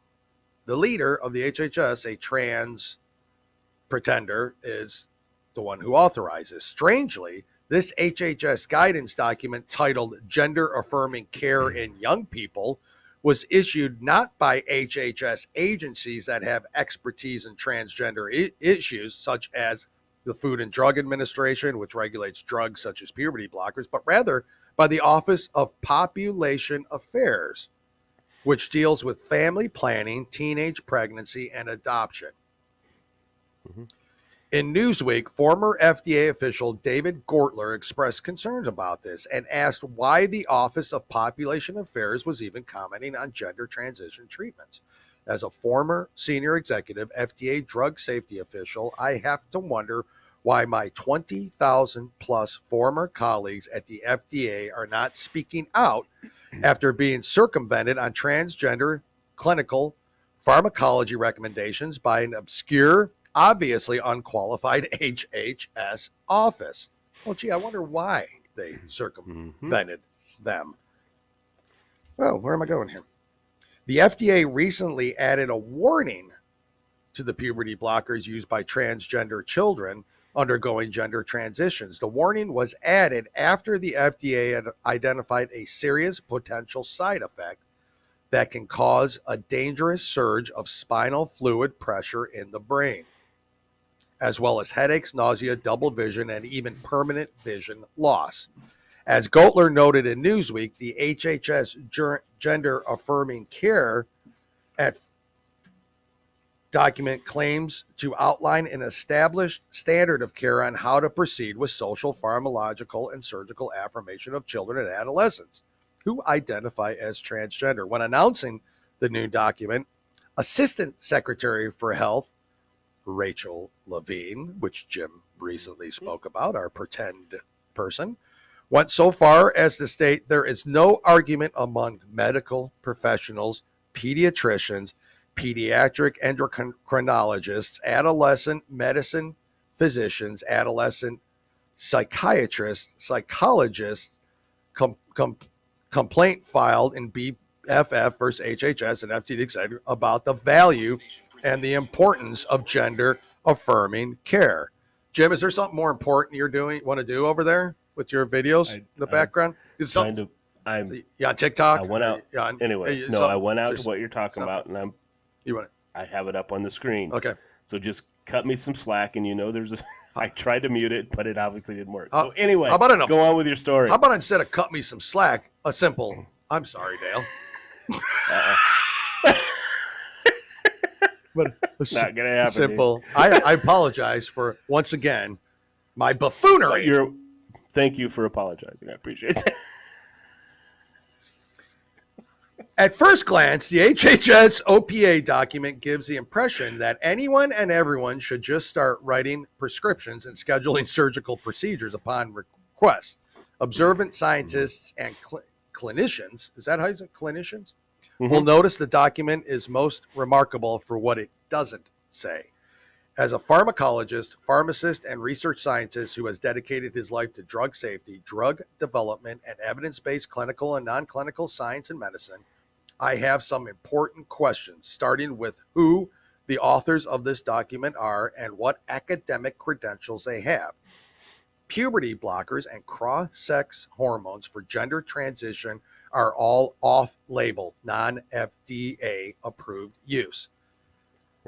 the leader of the HHS, a trans pretender, is the one who authorizes. Strangely, this HHS guidance document titled Gender Affirming Care in Young People was issued not by HHS agencies that have expertise in transgender issues, such as the Food and Drug Administration, which regulates drugs such as puberty blockers, but rather by the Office of Population Affairs, which deals with family planning, teenage pregnancy, and adoption. In Newsweek, former FDA official David Gortler expressed concerns about this and asked why the Office of Population Affairs was even commenting on gender transition treatments. As a former senior executive FDA drug safety official, I have to wonder why my 20,000 plus former colleagues at the FDA are not speaking out after being circumvented on transgender clinical pharmacology recommendations by an obscure, obviously unqualified HHS office. Oh, gee, I wonder why they circumvented them. Oh, where am I going here? The FDA recently added a warning to the puberty blockers used by transgender children undergoing gender transitions. The warning was added after the FDA had identified a serious potential side effect that can cause a dangerous surge of spinal fluid pressure in the brain, as well as headaches, nausea, double vision, and even permanent vision loss. As Goetler noted in Newsweek, the HHS gender affirming care at document claims to outline an established standard of care on how to proceed with social, pharmacological, and surgical affirmation of children and adolescents who identify as transgender. When announcing the new document, Assistant Secretary for Health Rachel Levine, which Jim recently spoke about, our pretend person, went so far as to state there is no argument among medical professionals, pediatricians, pediatric endocrinologists, adolescent medicine physicians, adolescent psychiatrists, psychologists, complaint filed in BFF versus HHS and FTD about the value and the importance of gender affirming care. Jim, is there something more important want to do over there with your videos in the background? I'm on TikTok. I went out anyway. No, I went out to what you're talking about, and I have it up on the screen. Okay. So just cut me some slack, and I tried to mute it, but it obviously didn't work. So anyway, go on with your story. How about instead of cut me some slack, a simple, I'm sorry, Dale. But not gonna happen. Simple. I apologize for once again my buffoonery. Thank you for apologizing. I appreciate that. At first glance, the HHS OPA document gives the impression that anyone and everyone should just start writing prescriptions and scheduling surgical procedures upon request. Observant scientists and clinicians, is that how you say clinicians? Will notice the document is most remarkable for what it doesn't say. As a pharmacologist, pharmacist, and research scientist who has dedicated his life to drug safety, drug development, and evidence-based clinical and non-clinical science and medicine, I have some important questions, starting with who the authors of this document are and what academic credentials they have. Puberty blockers and cross-sex hormones for gender transition are all off-label, non-FDA approved use.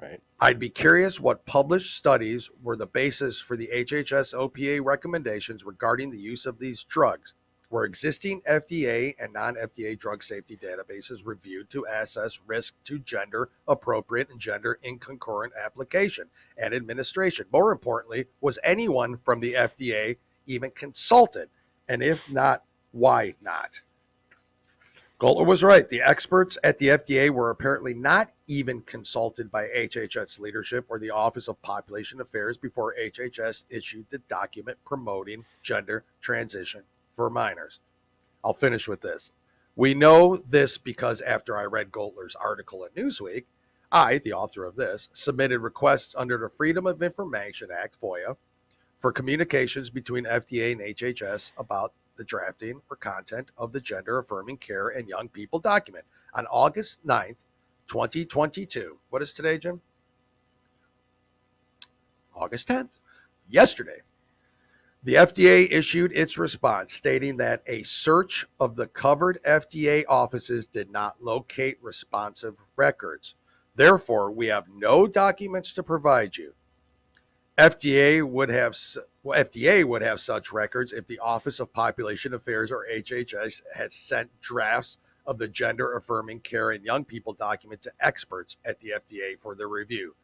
Right. I'd be curious what published studies were the basis for the HHS OPA recommendations regarding the use of these drugs. Were existing FDA and non-FDA drug safety databases reviewed to assess risk to gender appropriate and gender inconcurrent application and administration? More importantly, was anyone from the FDA even consulted? And if not, why not? Goetler was right. The experts at the FDA were apparently not even consulted by HHS leadership or the Office of Population Affairs before HHS issued the document promoting gender transition for minors. I'll finish with this. We know this because after I read Goetler's article in Newsweek, I, the author of this, submitted requests under the Freedom of Information Act, FOIA, for communications between FDA and HHS about the drafting or content of the Gender Affirming Care and Young People document on August 9th, 2022. What is today, Jim? August 10th. Yesterday. The FDA issued its response stating that a search of the covered FDA offices did not locate responsive records. Therefore, we have no documents to provide you. FDA would have such records if the Office of Population Affairs or HHS had sent drafts of the Gender Affirming Care and Young People document to experts at the FDA for their review.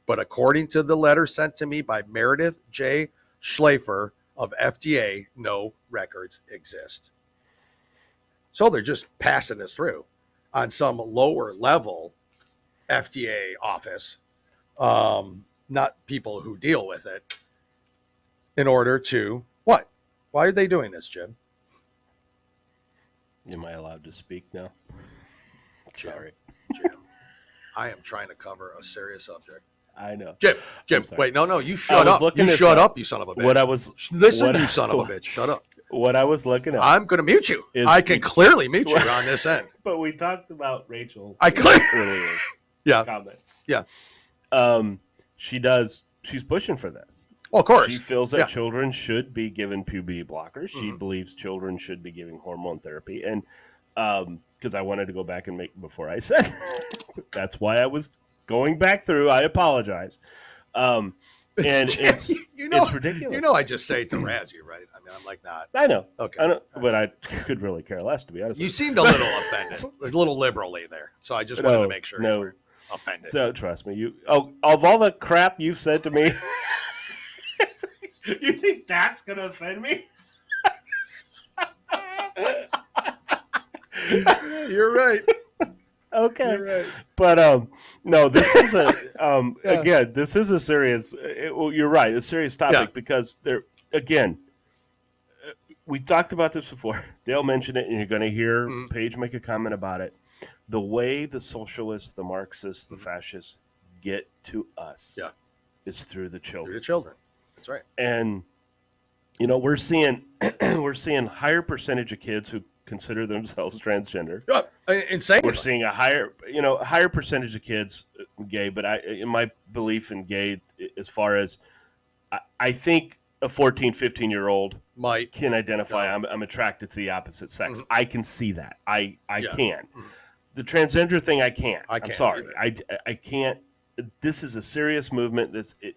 But according to the letter sent to me by Meredith J. Schlafer of FDA, no records exist. So they're just passing this through on some lower level FDA office, not people who deal with it, in order to what? Why are they doing this, Jim? Am I allowed to speak now? Sorry. Jim. I am trying to cover a serious subject. I know. Jim, wait, no, you shut up. You shut up, you son of a bitch. Listen, you son of a bitch. Shut up. What I was looking at. I'm going to mute you. I can clearly mute you on this end. But we talked about Rachel earlier. Comments. Yeah. She's pushing for this. Well, of course. She feels that children should be given puberty blockers. She believes children should be giving hormone therapy. And because I wanted to go back and make before I said that's why I was going back through. I apologize. And it's it's ridiculous. I just say it to razz you, right? I mean, I'm like, not. I know. Okay. I know, but I could really care less, to be honest. You seemed a little offended, a little liberally there. So I just wanted to make sure you were offended. Don't trust me. Of all the crap you've said to me, you think that's going to offend me? You're right. Okay. You're right. But no, this is again, this is a serious. You're right, a serious topic because we talked about this before. Dale mentioned it, and you're going to hear Paige make a comment about it. The way the socialists, the Marxists, the fascists get to us is through the children. Through the children. That's right. And we're seeing higher percentage of kids who consider themselves transgender. Insane. We're seeing a higher percentage of kids gay, but in my belief in gay, as far as I think a 14, 15-year-old can identify I'm attracted to the opposite sex. I can see that. I can. The transgender thing, I can't. I'm sorry. I can't. This is a serious movement.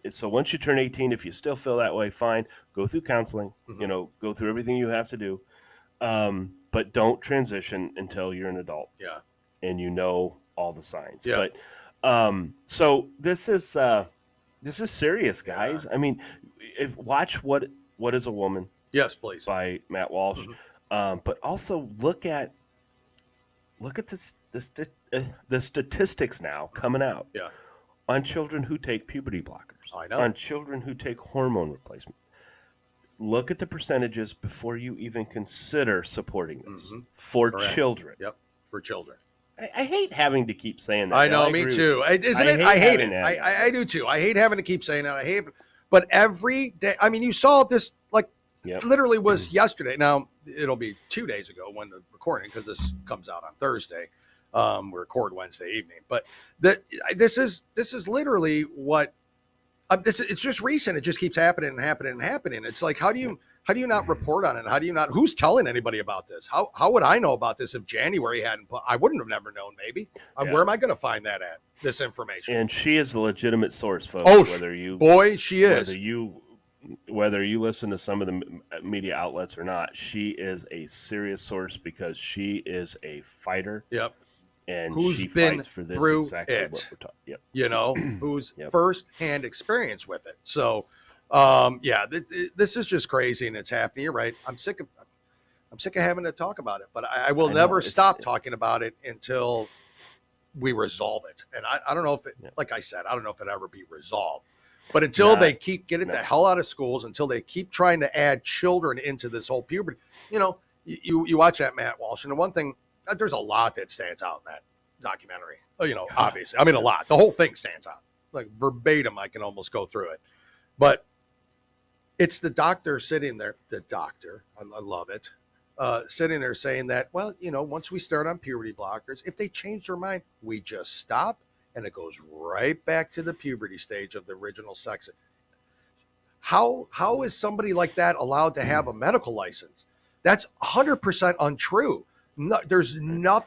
So once you turn 18, if you still feel that way, fine. Go through counseling. Go through everything you have to do. But don't transition until you're an adult. Yeah. And all the signs. Yeah. But so this is serious, guys. I mean, watch What Is a Woman? Yes, please. By Matt Walsh. But also look at the statistics now coming out. Yeah. On children who take puberty blockers. I know. On children who take hormone replacement. Look at the percentages before you even consider supporting this for children. Yep, for children. I hate having to keep saying that. I know, me too. Isn't it? I hate it. I do too. I hate having to keep saying that. I hate it. But every day, I mean, you saw this literally was yesterday. Now, it'll be 2 days ago when the recording, because this comes out on Thursday. We record Wednesday evening. But this is literally what it's just recent. It just keeps happening and happening and happening. It's like, how do you not report on it? How do you not? Who's telling anybody about this? How would I know about this if January hadn't? I wouldn't have never known. Maybe. Where am I going to find that at? This information. And she is a legitimate source, folks. Oh, she is. Whether you listen to some of the media outlets or not, she is a serious source because she is a fighter. Yep. And who's she been fights for this through exactly it. What we're talking. Who's first-hand experience with it. So, this is just crazy, and it's happening. You're right. I'm sick of having to talk about it, but I will never stop talking about it until we resolve it. And I don't know if it, like I said, I don't know if it ever be resolved. But until they keep getting the hell out of schools, until they keep trying to add children into this whole puberty, you watch that Matt Walsh, and the one thing. There's a lot that stands out in that documentary, obviously. I mean, a lot. The whole thing stands out. Like verbatim, I can almost go through it. But it's the doctor sitting there, I love it, sitting there saying that, well, once we start on puberty blockers, if they change their mind, we just stop, and it goes right back to the puberty stage of the original sex. How is somebody like that allowed to have a medical license? That's 100% untrue. No, there's no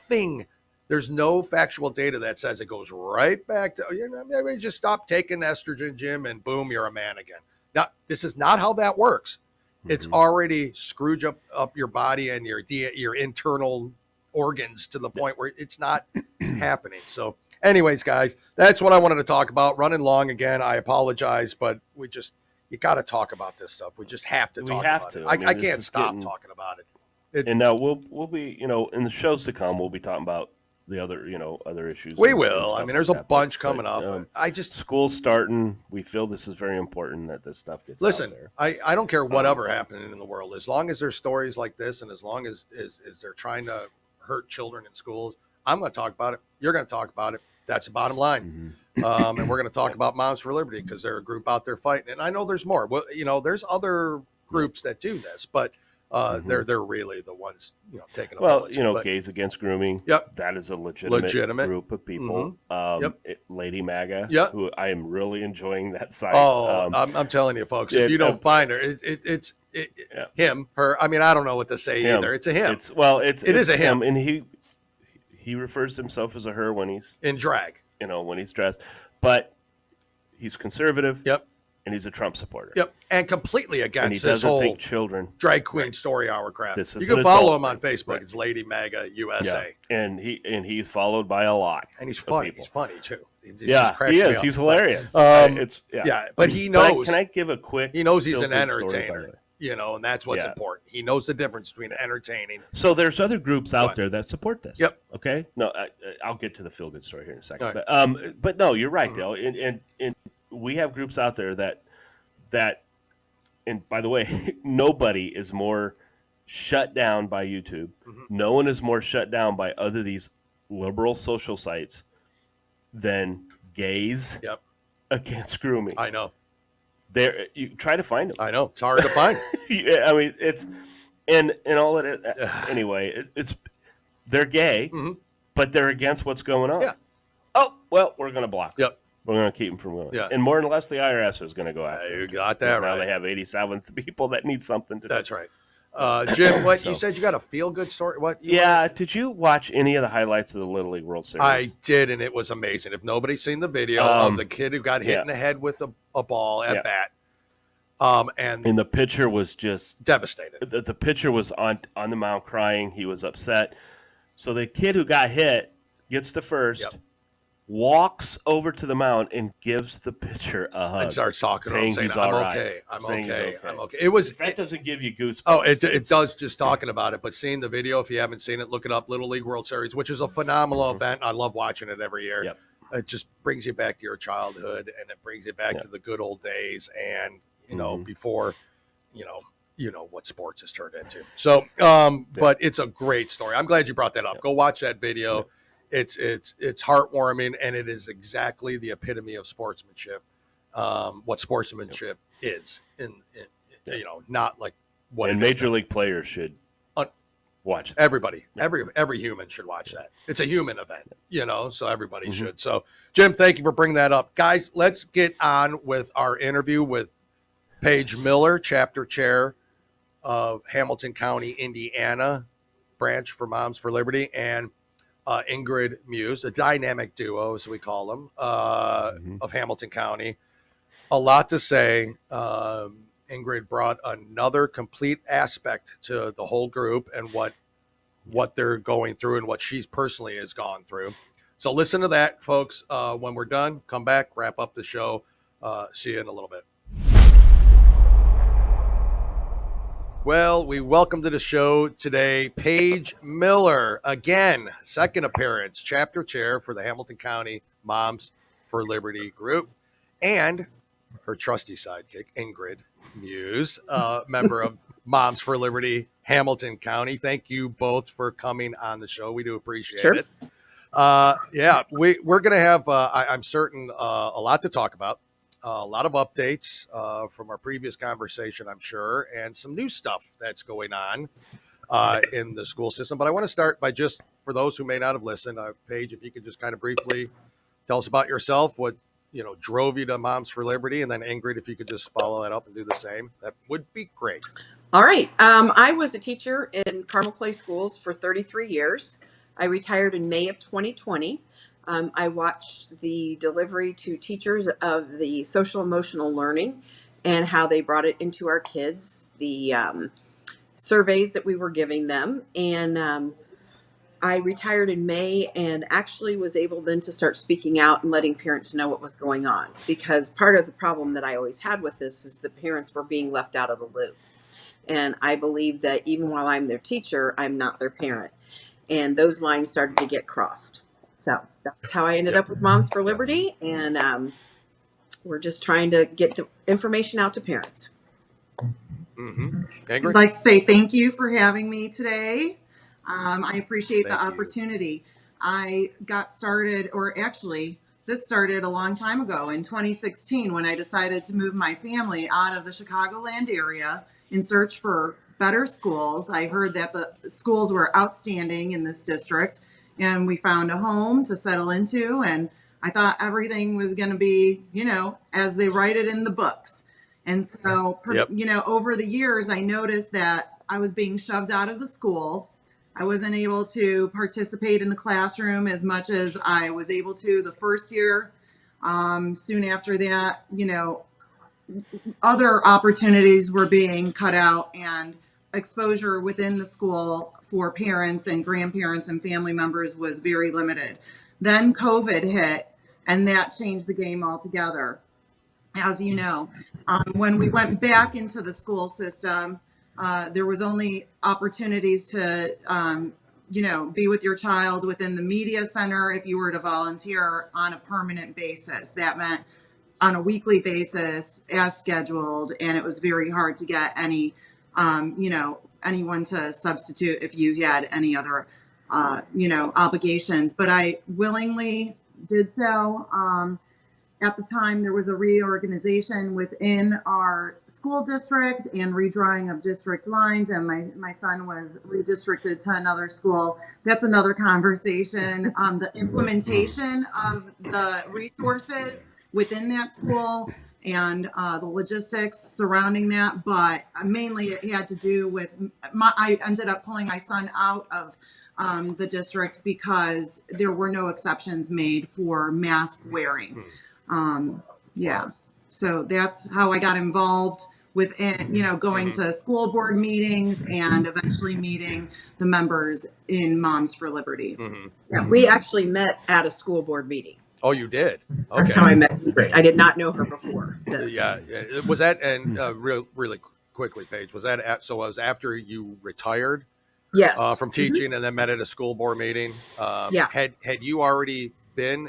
factual data that says it goes right back to, maybe just stop taking estrogen, Jim, and boom, you're a man again. Now, this is not how that works. It's already screwed up your body and your internal organs to the point where it's not happening. So anyways, guys, that's what I wanted to talk about. Running long again. I apologize, but you got to talk about this stuff. We just have to talk about it. I can't stop talking about it. And now we'll be, in the shows to come, we'll be talking about the other issues. We will. I mean, there's a bunch coming up. School's starting. We feel this is very important that this stuff gets out there. I don't care whatever happening in the world, as long as there's stories like this, and as long as they're trying to hurt children in schools, I'm going to talk about it. You're going to talk about it. That's the bottom line. And we're going to talk about Moms for Liberty because they're a group out there fighting. And I know there's more. Well, there's other groups that do this, but they're really the ones taking. Gays Against Grooming. Yep, that is a legitimate group of people. Lady MAGA. Who I am really enjoying that site. Oh, I'm telling you, folks, if you don't find her, it's him, her. I mean, I don't know what to say either. It's a him. It is a him, and he refers to himself as a her when he's in drag. When he's dressed, but he's conservative. Yep. And he's a Trump supporter. Yep, and completely against this whole think children drag queen story hour crap. You can follow him on Facebook. Right. It's Lady MAGA USA. Yeah. And he's followed by a lot. And he's funny. He's funny too. He is. He's hilarious. But he knows. Can I give a quick? He knows he's an entertainer. And that's what's important. He knows the difference between entertaining. So there's other groups out there that support this. Yep. Okay. No, I'll get to the feel good story here in a second. Right. But no, you're right, Dale. And we have groups out there that, and by the way, nobody is more shut down by YouTube. No one is more shut down by these liberal social sites than Gays Against Grooming. I know. You try to find them. I know it's hard to find. I mean, it's and all it is. Anyway, they're gay, but they're against what's going on. Yeah. Oh well, we're going to block them. Yep. We're going to keep them from going. Yeah. And more or less, the IRS is going to go after them. You got that right. Now they have 87 people that need something to do. That's right. Jim, you said you got a feel-good story? What? Did you watch any of the highlights of the Little League World Series? I did, and it was amazing. If nobody's seen the video of the kid who got hit in the head with a ball at bat, and the pitcher was just devastated. The pitcher was on the mound crying. He was upset. So the kid who got hit gets to first. Yep. Walks over to the mound and gives the pitcher a hug. And starts talking to him, saying, I'm okay. I'm okay. That doesn't give you goosebumps. Oh, it does just talking about it. But seeing the video, if you haven't seen it, look it up, Little League World Series, which is a phenomenal event. I love watching it every year. Yep. It just brings you back to your childhood, and it brings you back to the good old days. And, before, what sports has turned into. So, but it's a great story. I'm glad you brought that up. Go watch that video. Yep. It's heartwarming, and it is exactly the epitome of sportsmanship. What sportsmanship is, not like what. And major league players should watch that. Everybody, every human should watch that. It's a human event, so everybody should. So, Jim, thank you for bringing that up, guys. Let's get on with our interview with Paige Miller, chapter chair of Hamilton County, Indiana branch for Moms for Liberty, and Ingrid Muse, a dynamic duo, as we call them, of Hamilton County. A lot to say. Ingrid brought another complete aspect to the whole group and what they're going through and what she personally has gone through. So listen to that, folks. When we're done, come back, wrap up the show. See you in a little bit. Well, we welcome to the show today Paige Miller, again, second appearance, chapter chair for the Hamilton County Moms for Liberty group, and her trusty sidekick, Ingrid Muse, member of Moms for Liberty Hamilton County. Thank you both for coming on the show. We do appreciate it. We're going to have, I'm certain, a lot to talk about. A lot of updates from our previous conversation, I'm sure, and some new stuff that's going on in the school system. But I want to start by just, for those who may not have listened, Paige, if you could just kind of briefly tell us about yourself, what drove you to Moms for Liberty, and then Ingrid, if you could just follow that up and do the same, that would be great. All right. I was a teacher in Carmel Clay Schools for 33 years. I retired in May of 2020. I watched the delivery to teachers of the social emotional learning and how they brought it into our kids, the surveys that we were giving them. And I retired in May and actually was able then to start speaking out and letting parents know what was going on. Because part of the problem that I always had with this is the parents were being left out of the loop. And I believe that even while I'm their teacher, I'm not their parent. And those lines started to get crossed. So that's how I ended up with Moms for Liberty, and we're just trying to get the information out to parents. I'd like to say thank you for having me today. I appreciate the opportunity. I got started, or actually, this started a long time ago in 2016 when I decided to move my family out of the Chicagoland area in search for better schools. I heard that the schools were outstanding in this district, and we found a home to settle into. And I thought everything was going to be, as they write it in the books. And so, Yep. over the years, I noticed that I was being shoved out of the school. I wasn't able to participate in the classroom as much as I was able to the first year. Soon after that, other opportunities were being cut out, and exposure within the school for parents and grandparents and family members was very limited. Then COVID hit, and that changed the game altogether. As you know, when we went back into the school system, there was only opportunities to, be with your child within the media center if you were to volunteer on a permanent basis. That meant on a weekly basis as scheduled, and it was very hard to get anyone to substitute if you had any other, obligations. But I willingly did so. At the time, there was a reorganization within our school district and redrawing of district lines, and my son was redistricted to another school. That's another conversation. The implementation of the resources within that school and the logistics surrounding that, but mainly it had to do with I ended up pulling my son out of the district because there were no exceptions made for mask wearing. So that's how I got involved within, going to school board meetings and eventually meeting the members in Moms for Liberty. Yeah, we actually met at a school board meeting. Oh, you did? Okay. That's how I met Ingrid. I did not know her before. Yeah. Was that, and really quickly, Paige, was that so it was after you retired? Yes. From teaching and then met at a school board meeting? Yeah. Had you already been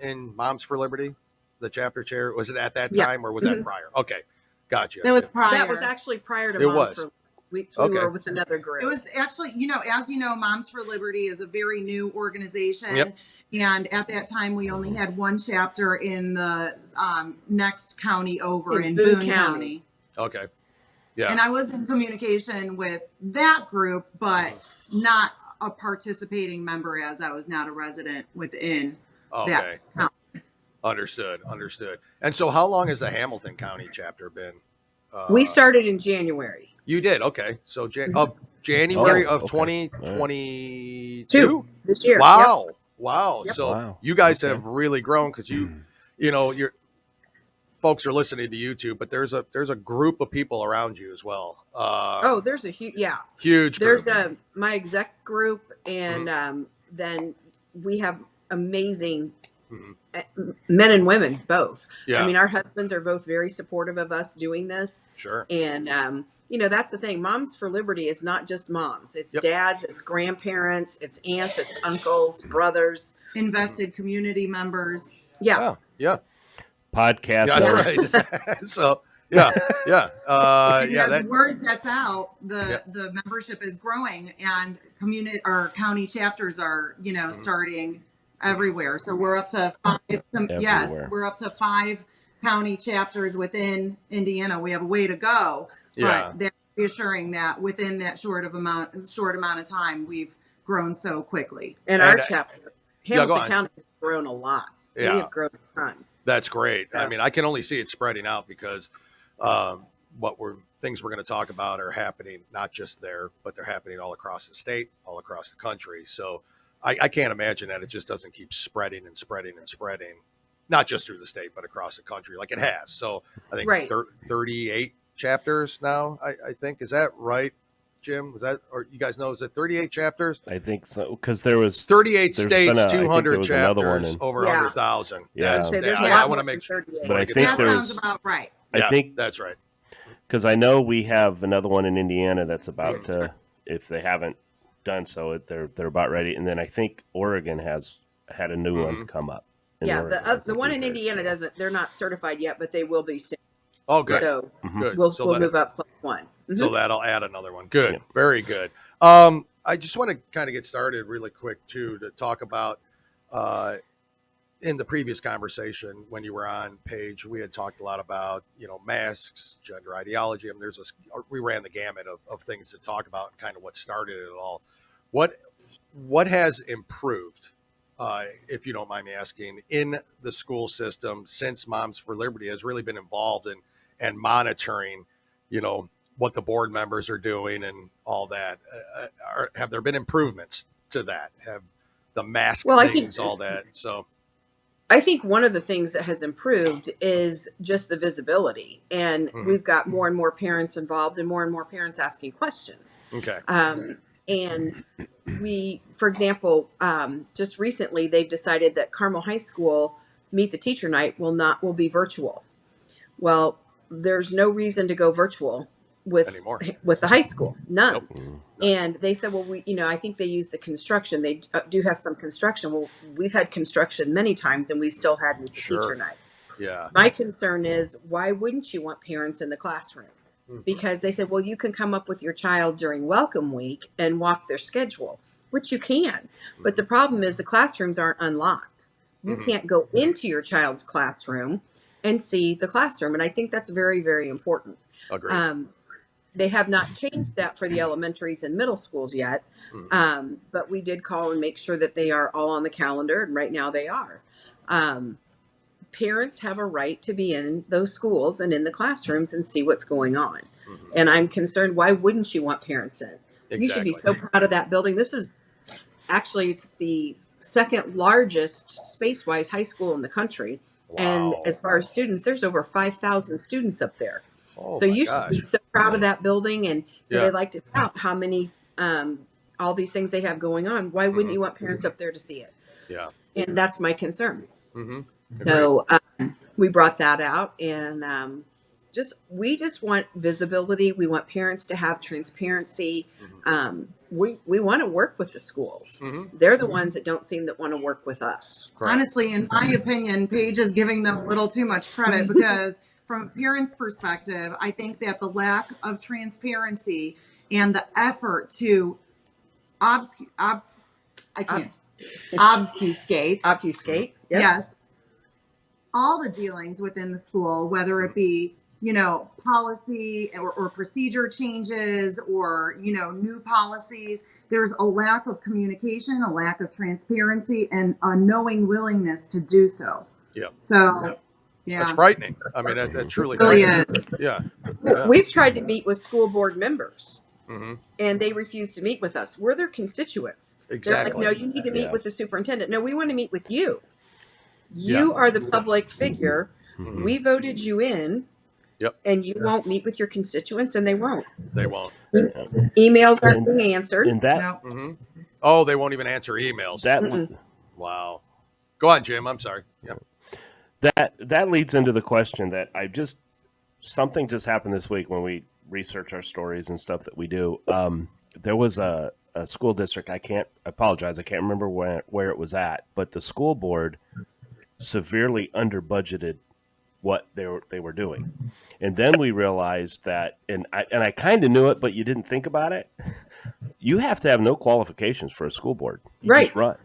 in Moms for Liberty, the chapter chair? Was it at that time or was that prior? Okay. Gotcha. That was prior. That was actually prior to It Moms was. for Liberty. We were with another group. It was actually, as you know, Moms for Liberty is a very new organization. Yep. And at that time, we only had one chapter in the next county over in Boone County. Okay. Yeah. And I was in communication with that group, but not a participating member, as I was not a resident within that county. Understood. And so how long has the Hamilton County chapter been? We started in January. You did? Okay. So January of 2022? This year. Wow. Yep. Wow. Yep. So you guys have really grown because your folks are listening to YouTube, but there's a group of people around you as well. There's a huge group. There's my exec group, and then we have amazing men and women both. Yeah. I mean, our husbands are both very supportive of us doing this. Sure. And that's the thing. Moms for Liberty is not just moms. It's dads, it's grandparents, it's aunts, it's uncles, brothers, invested community members. Yeah. Oh, yeah. Podcast. Yeah, that's right. So As word gets out, the membership is growing, and community or county chapters are starting everywhere. So we're up to 5. Yes, we're up to 5 county chapters within Indiana. We have a way to go, but that's reassuring that within that short amount of time, we've grown so quickly. And our chapter, Hamilton County, has grown a lot. Yeah. We have grown a ton. That's great. I mean, I can only see it spreading out because things we're going to talk about are happening not just there, but they're happening all across the state, all across the country. So I can't imagine that it just doesn't keep spreading and spreading and spreading, not just through the state, but across the country like it has. So I think 38 chapters now, I think. Is that right, Jim? Was that, or you guys know, is it 38 chapters? I think so, because there was 38 states, 200 chapters, over 100,000. Yeah. I want to make sure. But I think that sounds about right. I think that's right. Because I know we have another one in Indiana that's about to, if they haven't done so, they're about ready. And then I think Oregon has had a new one come up. The one in Indiana they're not certified yet, but they will be soon. Oh, good. So good. We'll move up +1. So that'll add another one. Good. Yeah. Very good. I just want to kind of get started really quick too to talk about in the previous conversation when you were on, Paige, we had talked a lot about, masks, gender ideology. I mean, we ran the gamut of things to talk about and kind of what started it all. What has improved, if you don't mind me asking, in the school system since Moms for Liberty has really been involved in and monitoring, what the board members are doing and all that? Have there been improvements to that? Have the mask things, all that? So I think one of the things that has improved is just the visibility, and we've got more and more parents involved and more parents asking questions. Okay. And we, for example, just recently they've decided that Carmel High School Meet the Teacher Night will be virtual. Well, there's no reason to go virtual with the high school, none. Nope. And they said, well, I think they use the construction. They do have some construction. Well, we've had construction many times and we still had Meet the Teacher Night. Yeah. My concern is, why wouldn't you want parents in the classroom? Because they said, well, you can come up with your child during welcome week and walk their schedule, which you can. But the problem is the classrooms aren't unlocked. You can't go into your child's classroom and see the classroom. And I think that's very, very important. Agreed. They have not changed that for the elementaries and middle schools yet. But we did call and make sure that they are all on the calendar. And right now they are. Parents have a right to be in those schools and in the classrooms and see what's going on. And I'm concerned, why wouldn't you want parents in? Exactly. You should be so proud of that building. This is actually, it's the second largest space-wise high school in the country. Wow. And as far as students, there's over 5,000 students up there. Oh, so you should be so proud of that building. And they like to tout how many, all these things they have going on. Why wouldn't you want parents up there to see it? Yeah. And that's my concern. So we brought that out, and we just want visibility. We want parents to have transparency. We want to work with the schools. They're the ones that don't seem to want to work with us. Correct. Honestly, in my opinion, Paige is giving them a little too much credit because from a parent's perspective, I think that the lack of transparency and the effort to obfuscate. Yes. All the dealings within the school, whether it be, policy or procedure changes or, new policies, there's a lack of communication, a lack of transparency, and a knowing willingness to do so. Yeah. So, yeah. It's frightening. I mean, that truly really is. is. Yeah. We've tried to meet with school board members. And they refuse to meet with us. We're their constituents. Exactly. They're like, no, you need to meet with the superintendent. No, we want to meet with you. You are the public figure. We voted you in. And you won't meet with your constituents, and they won't. They won't. Emails aren't being answered. And that, Oh, they won't even answer emails. Wow. Go on, Jim. I'm sorry. Yeah. That leads into the question that something just happened this week when we research our stories and stuff that we do. There was a school district. I can't remember where it was at, but the school board severely under budgeted what they were doing. And then we realized that, and I kind of knew it, but you didn't think about it. You have to have no qualifications for a school board. You just run,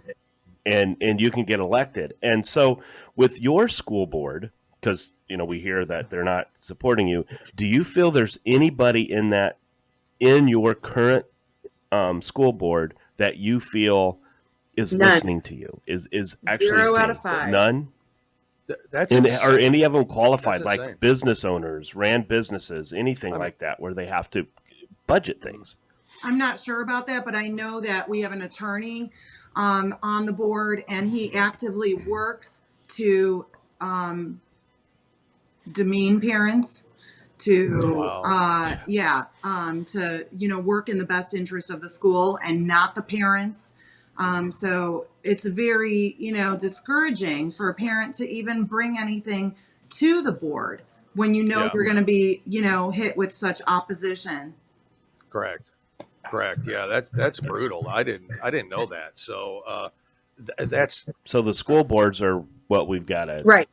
and you can get elected. And so with your school board, because we hear that they're not supporting you, do you feel there's anybody in your current school board that you feel is listening to you? Is actually 0 out of 5. None? That's are any of them qualified, like business owners, ran businesses, anything like that, where they have to budget things? I'm not sure about that, but I know that we have an attorney on the board, and he actively works to demean parents, to work in the best interest of the school and not the parents. So it's very, discouraging for a parent to even bring anything to the board when you're going to be, hit with such opposition. Correct. Yeah, that's brutal. I didn't know that. So so the school boards are what we've got to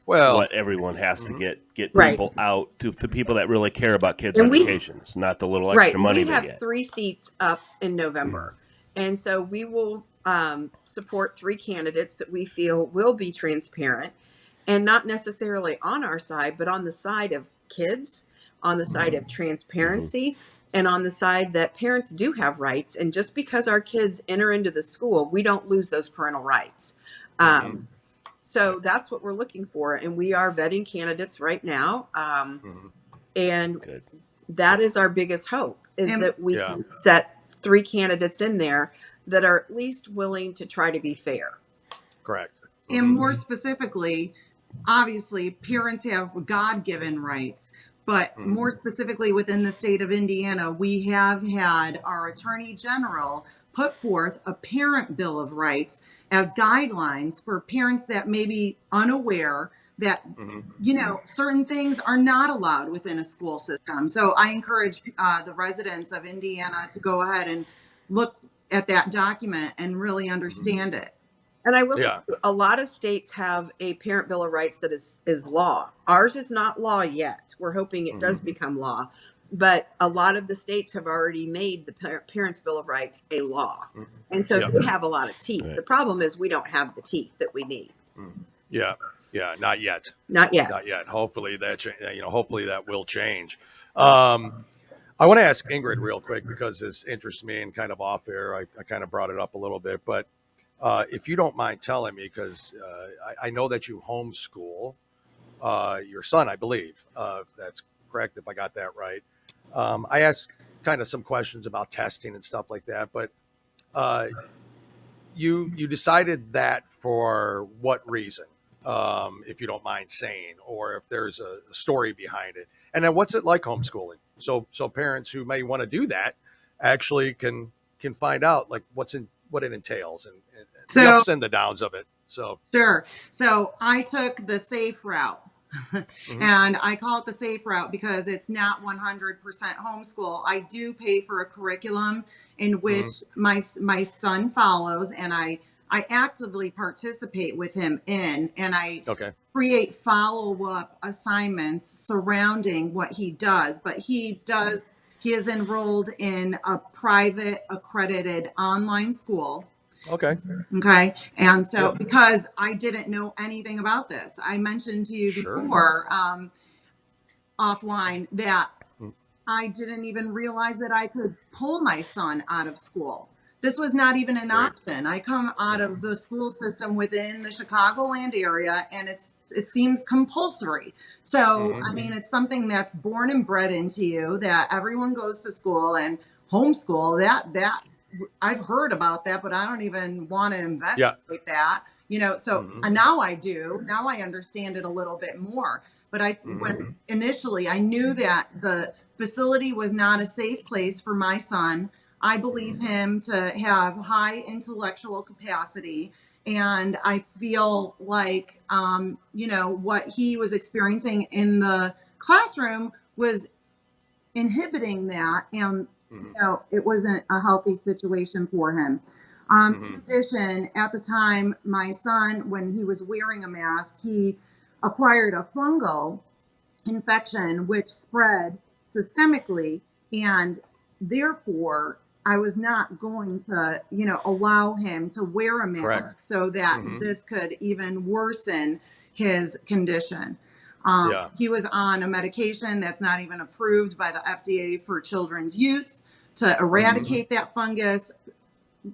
Well, what everyone has to mhm. get Right. people out to the people that really care about kids' And we- educations, not the little Right. extra money We they have get. 3 seats up in November. And so we will support 3 candidates that we feel will be transparent and not necessarily on our side, but on the side of kids, on the side of transparency, and on the side that parents do have rights. And just because our kids enter into the school, we don't lose those parental rights. So that's what we're looking for. And we are vetting candidates right now. And Good. that is our biggest hope, is And- that we Yeah. can set 3 candidates in there that are at least willing to try to be fair. Correct. And more specifically, obviously, parents have God-given rights, but more specifically within the state of Indiana, we have had our Attorney General put forth a Parent Bill of Rights as guidelines for parents that may be unaware that, you know, certain things are not allowed within a school system. So I encourage the residents of Indiana to go ahead and look at that document and really understand it. And I will, Yeah. a lot of states have a Parent Bill of Rights that is law. Ours is not law yet. We're hoping it does become law. But a lot of the states have already made the Parents' Bill of Rights a law. And so Yeah. they have a lot of teeth. Right. The problem is we don't have the teeth that we need. Yeah. Yeah. Not yet. Not yet. Not yet. Hopefully that, hopefully that will change. I want to ask Ingrid real quick because this interests me and kind of off air. I kind of brought it up a little bit, but if you don't mind telling me, because I know that you homeschool your son, I believe. That's correct if I got that right. I asked kind of some questions about testing and stuff like that, but you decided that for what reason, if you don't mind saying, or if there's a story behind it. And then what's it like homeschooling? So parents who may want to do that actually can find out like what it entails and the ups and the downs of it. So Sure. So I took the safe route. And I call it the safe route because it's not 100% homeschool. I do pay for a curriculum in which my son follows, and I actively participate with him in, and I create follow-up assignments surrounding what he does. But he is enrolled in a private accredited online school. Okay. And so because I didn't know anything about this, I mentioned to you before offline that I didn't even realize that I could pull my son out of school. This was not even an option. I come out of the school system within the Chicagoland area, and it seems compulsory. So, I mean, it's something that's born and bred into you, that everyone goes to school, and homeschool, that I've heard about that, but I don't even want to investigate that, so now I do. Now I understand it a little bit more. But when initially I knew that the facility was not a safe place for my son. I believe him to have high intellectual capacity. And I feel like, what he was experiencing in the classroom was inhibiting that. And it wasn't a healthy situation for him. In addition, at the time, my son, when he was wearing a mask, he acquired a fungal infection which spread systemically, and therefore I was not going to, allow him to wear a mask so that this could even worsen his condition. He was on a medication that's not even approved by the FDA for children's use to eradicate that fungus.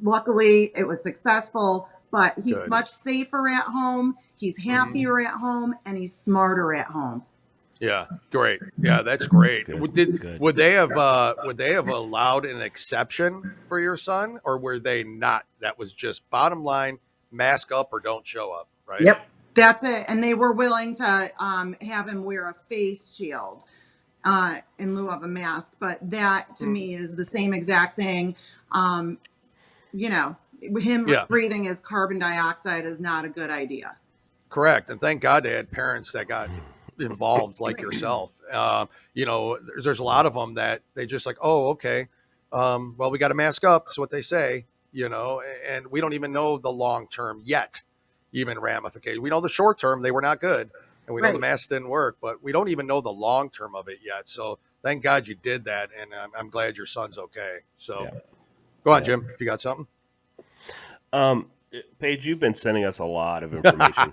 Luckily, it was successful, but he's much safer at home. He's happier at home, and he's smarter at home. Yeah, great. Yeah, that's great. Good. Would they have allowed an exception for your son, or were they not? That was just bottom line: mask up or don't show up, right? Yep. That's it. And they were willing to have him wear a face shield in lieu of a mask. But that, to me, is the same exact thing. Him breathing his carbon dioxide is not a good idea. Correct. And thank God they had parents that got involved like yourself. There's a lot of them that they just like, oh, okay. Well, we got to mask up. That's what they say, and we don't even know the long term yet, even ramifications. We know the short term, they were not good. and we know the Right. mask didn't work, but we don't even know the long term of it yet. So thank God you did that, and I'm glad your son's okay. So Yeah. go on, Jim, if you got something. Paige, you've been sending us a lot of information.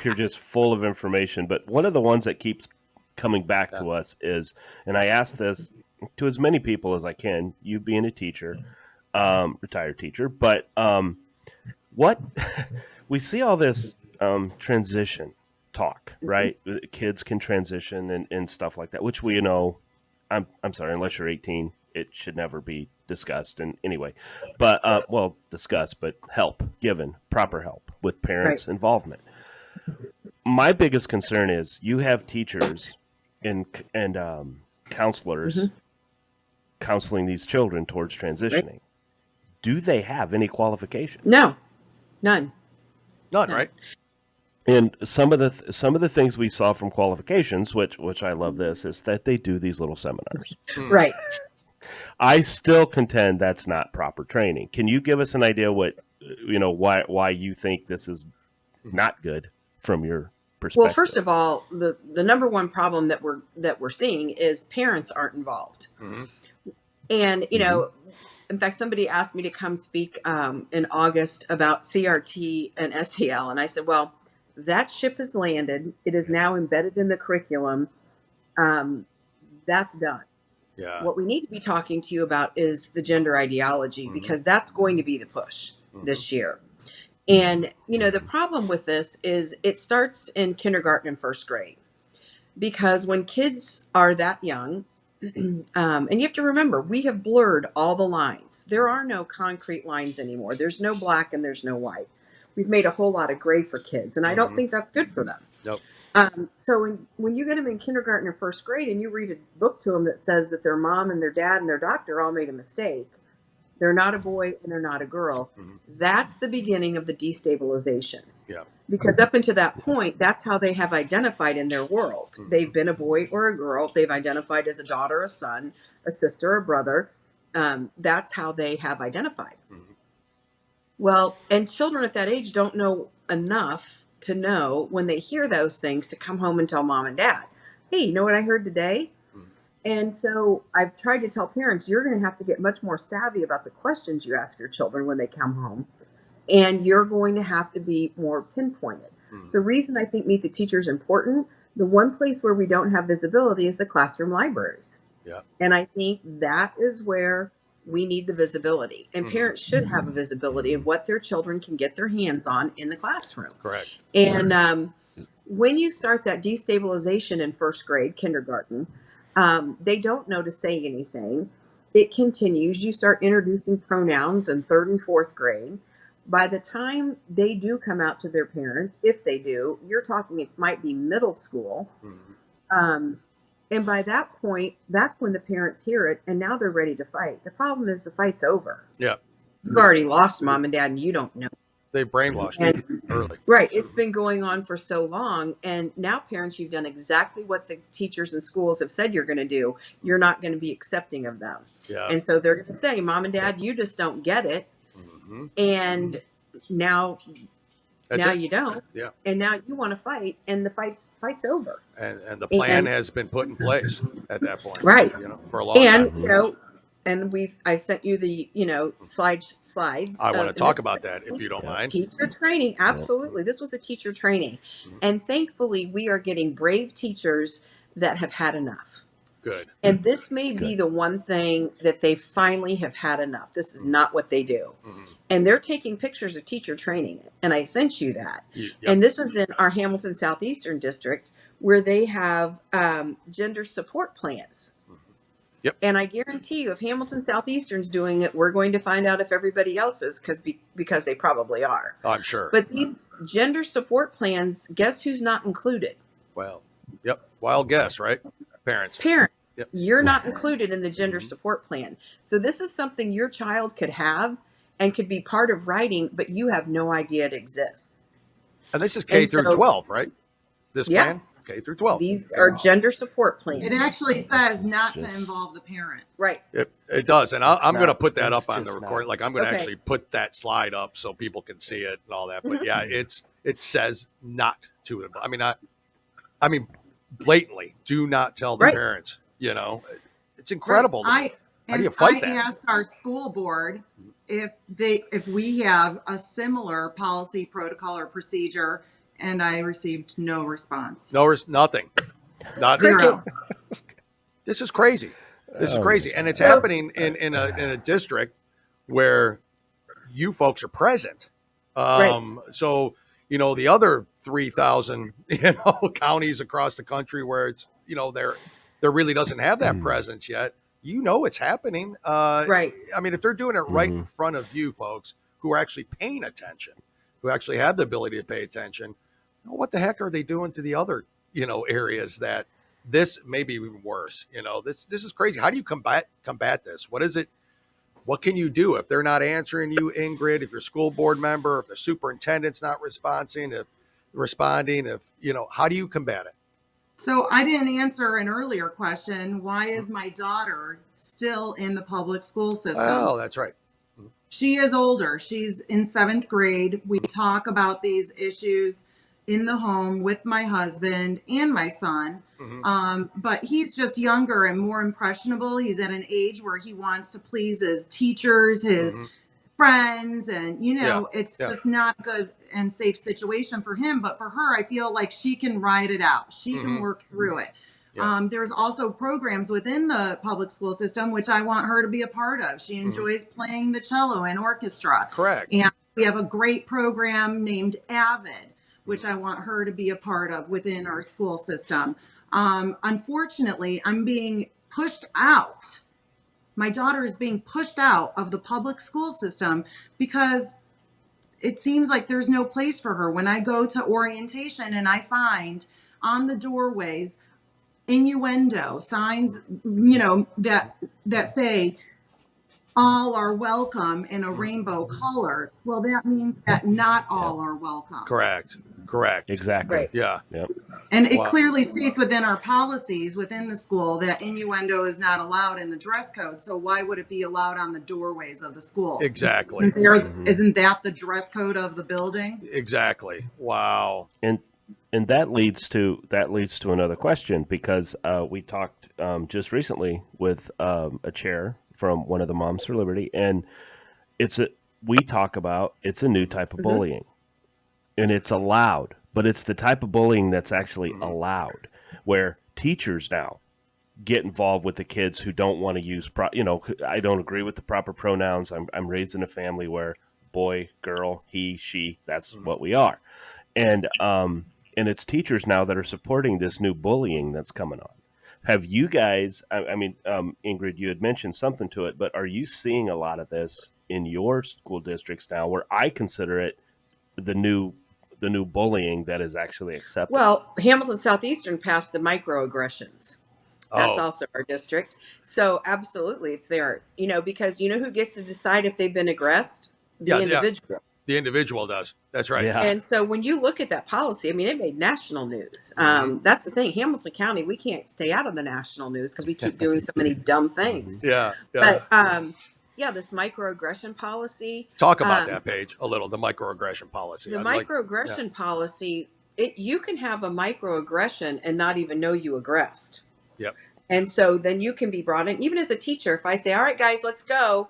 You're just full of information. But one of the ones that keeps coming back to us is, and I ask this to as many people as I can, you being a teacher, retired teacher, but what we see all this transition talk, right? Kids can transition and stuff like that, which we know. I'm sorry, unless you're 18, it should never be discussed. And anyway, but discussed, but given proper help with parents' involvement. My biggest concern is you have teachers and counselors counseling these children towards transitioning. Right. Do they have any qualifications? No, none. None, right? And some of the things we saw from qualifications, which I love this, is that they do these little seminars. Right. I still contend that's not proper training. Can you give us an idea why you think this is not good from your perspective? Well, first of all, the number one problem that we're seeing is parents aren't involved. Mm-hmm. And in fact, somebody asked me to come speak in August about CRT and SEL, and I said, well, that ship has landed. It is now embedded in the curriculum. That's done. Yeah. What we need to be talking to you about is the gender ideology, because that's going to be the push this year. And, the problem with this is it starts in kindergarten and first grade, because when kids are that young, and you have to remember, we have blurred all the lines. There are no concrete lines anymore. There's no black and there's no white. We've made a whole lot of gray for kids, and I don't think that's good for them. Nope. So when you get them in kindergarten or first grade and you read a book to them that says that their mom and their dad and their doctor all made a mistake, they're not a boy and they're not a girl, that's the beginning of the destabilization. Yeah. Because up until that point, that's how they have identified in their world. They've been a boy or a girl. They've identified as a daughter, a son, a sister, a brother. That's how they have identified. Well, and children at that age don't know enough to know when they hear those things to come home and tell mom and dad, hey, you know what I heard today? And so I've tried to tell parents, you're going to have to get much more savvy about the questions you ask your children when they come home. And you're going to have to be more pinpointed. The reason I think Meet the Teacher is important, the one place where we don't have visibility is the classroom libraries. Yeah. And I think that is where we need the visibility. And parents should have a visibility of what their children can get their hands on in the classroom. Correct. And when you start that destabilization in first grade, kindergarten, they don't know to say anything. It continues. You start introducing pronouns in third and fourth grade. By the time they do come out to their parents, if they do, you're talking it might be middle school. And by that point, that's when the parents hear it, and now they're ready to fight. The problem is the fight's over. Yeah. You've already lost mom and dad, and you don't know. They brainwashed you early. Right. It's been going on for so long. And now, parents, you've done exactly what the teachers and schools have said you're going to do. You're not going to be accepting of them. Yeah. And so they're going to say, mom and dad, you just don't get it. And now you don't. Yeah. And now you want to fight, and the fight's over. And the plan has been put in place at that point. Right. For a long time. And I sent you the, slides. I want to talk about that if you don't mind. Teacher training. Absolutely. This was a teacher training. And thankfully we are getting brave teachers that have had enough. Good. And this may be the one thing that they finally have had enough. This is not what they do. And they're taking pictures of teacher training. And I sent you that. Yep. And this was in our Hamilton Southeastern district, where they have gender support plans. Yep. And I guarantee you, if Hamilton Southeastern's doing it, we're going to find out if everybody else is, because they probably are. I'm sure. But these gender support plans, guess who's not included? Well, yep. Wild guess, right? Parents. Yep. You're not included in the gender support plan. So this is something your child could have and could be part of writing, but you have no idea it exists. And this is K through 12, right? This plan? K through 12. These are gender support plans. It actually says not to involve the parent. Right. It does. And I'm going to put that it's up on the just recording. not. Like I'm going to actually put that slide up so people can see it and all that. But yeah, it says not to. I mean, I mean, blatantly do not tell the Right. parents, it's incredible. Right. How do you fight I that? asked our school board if we have a similar policy, protocol, or procedure, and I received no response. No, nothing. Not Zero. This is crazy. This is crazy. And it's happening in a district where you folks are present. So, the other 3,000, counties across the country where it's, there really doesn't have that presence yet. It's happening. Right. I mean, if they're doing it right in front of you folks who are actually paying attention, who actually have the ability to pay attention, what the heck are they doing to the other, areas that this may be even worse? This is crazy. How do you combat this? What is it? What can you do if they're not answering you, Ingrid, if your school board member, if the superintendent's not responding, how do you combat it? So I didn't answer an earlier question. Why is my daughter still in the public school system? Oh, that's right. She is older. She's in 7th grade. We talk about these issues in the home with my husband and my son. But he's just younger and more impressionable. He's at an age where he wants to please his teachers, his friends, and it's just not a good and safe situation for him. But for her, I feel like she can ride it out. She can work through it. There's also programs within the public school system which I want her to be a part of. She enjoys playing the cello and orchestra. Correct. And we have a great program named Avid, which I want her to be a part of within our school system. Unfortunately, I'm being pushed out. My daughter is being pushed out of the public school system because it seems like there's no place for her. When I go to orientation and I find on the doorways innuendo signs, that say all are welcome in a rainbow color. Well, that means that not all are welcome. Correct. Exactly. Right. Yeah. Yep. And it clearly states within our policies within the school that innuendo is not allowed in the dress code. So why would it be allowed on the doorways of the school? Exactly. Isn't that the dress code of the building? Exactly. Wow. And that leads to another question, because we talked just recently with a chair from one of the Moms for Liberty, and we talk about it's a new type of bullying, and it's allowed, but it's the type of bullying that's actually allowed, where teachers now get involved with the kids who don't want to use I don't agree with the proper pronouns. I'm raised in a family where boy, girl, he, she, that's what we are, and it's teachers now that are supporting this new bullying that's coming on. Have you guys, Ingrid, you had mentioned something to it, but are you seeing a lot of this in your school districts now, where I consider it the new bullying that is actually accepted? Well, Hamilton Southeastern passed the microaggressions. That's also our district. So absolutely, it's there. Because who gets to decide if they've been aggressed? The individual. Yeah. The individual does. That's right. Yeah. And so when you look at that policy, it made national news. That's the thing. Hamilton County, we can't stay out of the national news because we keep doing so many dumb things. Yeah. But this microaggression policy. Talk about that, Paige, a little. The microaggression policy. The microaggression policy. You can have a microaggression and not even know you aggressed. Yep. And so then you can be brought in, even as a teacher. If I say, "All right, guys, let's go."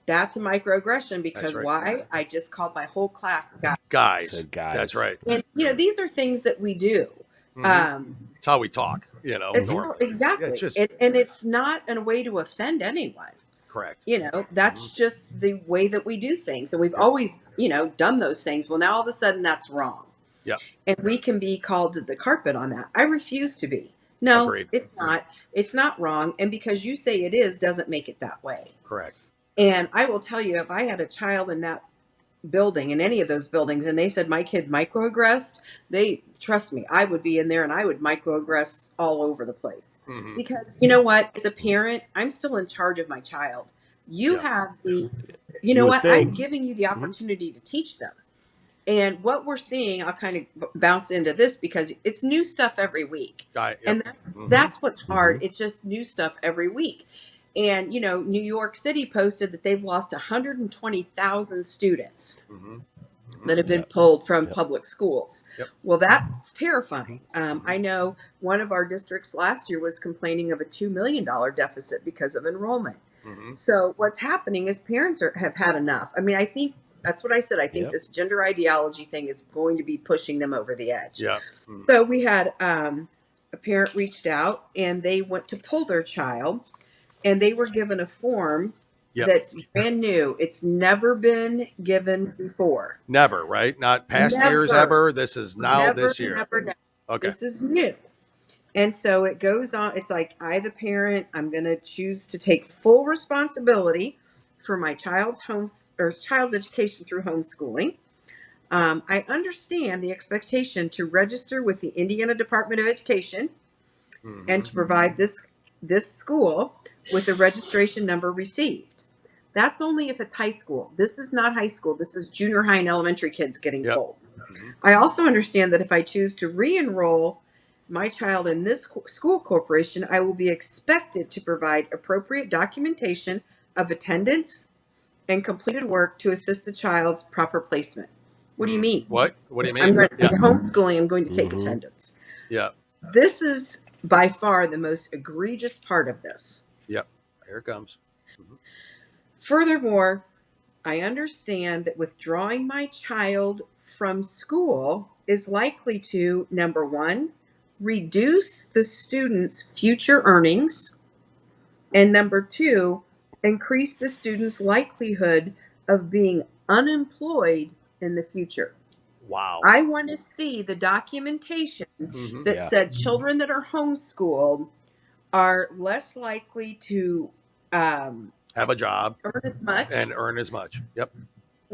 That's a microaggression because why? I just called my whole class guys. That's right. And these are things that we do. It's how we talk. Exactly. And it's not a way to offend anyone. Correct. That's just the way that we do things, and we've always done those things. Well, now all of a sudden that's wrong. Yeah. And we can be called to the carpet on that. I refuse to be. No, Agreed. It's not. It's not wrong. And because you say it is, doesn't make it that way. Correct. And I will tell you, if I had a child in that building, in any of those buildings, and they said my kid microaggressed, trust me, I would be in there and I would microaggress all over the place. Because you know what? As a parent, I'm still in charge of my child. You have the, I'm giving you the opportunity to teach them. And what we're seeing, I'll kind of bounce into this because it's new stuff every week. And that's what's hard. It's just new stuff every week. And, New York City posted that they've lost 120,000 students. that have been pulled from Yep. public schools. Yep. Well, that's terrifying. I know one of our districts last year was complaining of a $2 million deficit because of enrollment. Mhm. So what's happening is parents have had enough. I mean, I think that's what I said. I think Yep. this gender ideology thing is going to be pushing them over the edge. Yeah. Mhm. So we had a parent reached out and they went to pull their child, and they were given a form Yep. that's brand new. It's never been given before. Never, right? Not past years Never. ever. This is now Never, this year. never. Okay. This is new. And so it goes on. It's like, I, the parent, I'm going to choose to take full responsibility for my child's child's education through homeschooling. I understand the expectation to register with the Indiana Department of Education Mhm. and to provide this school with a registration number received. That's only if it's high school. This is not high school. This is junior high and elementary kids getting Yep. pulled. Mhm. I also understand that if I choose to re-enroll my child in this school corporation, I will be expected to provide appropriate documentation of attendance and completed work to assist the child's proper placement. What do you mean? What do you mean? I'm going to Yeah. homeschooling. I'm going to take Mhm. attendance. Yeah. This is by far the most egregious part of this. Yep. Here it comes. Furthermore, I understand that withdrawing my child from school is likely to, number one, reduce the student's future earnings, and number two, increase the student's likelihood of being unemployed in the future. Wow. I want to see the documentation Mhm. that Yeah. said children that are homeschooled are less likely to Have a job earn as much and earn as much. Yep.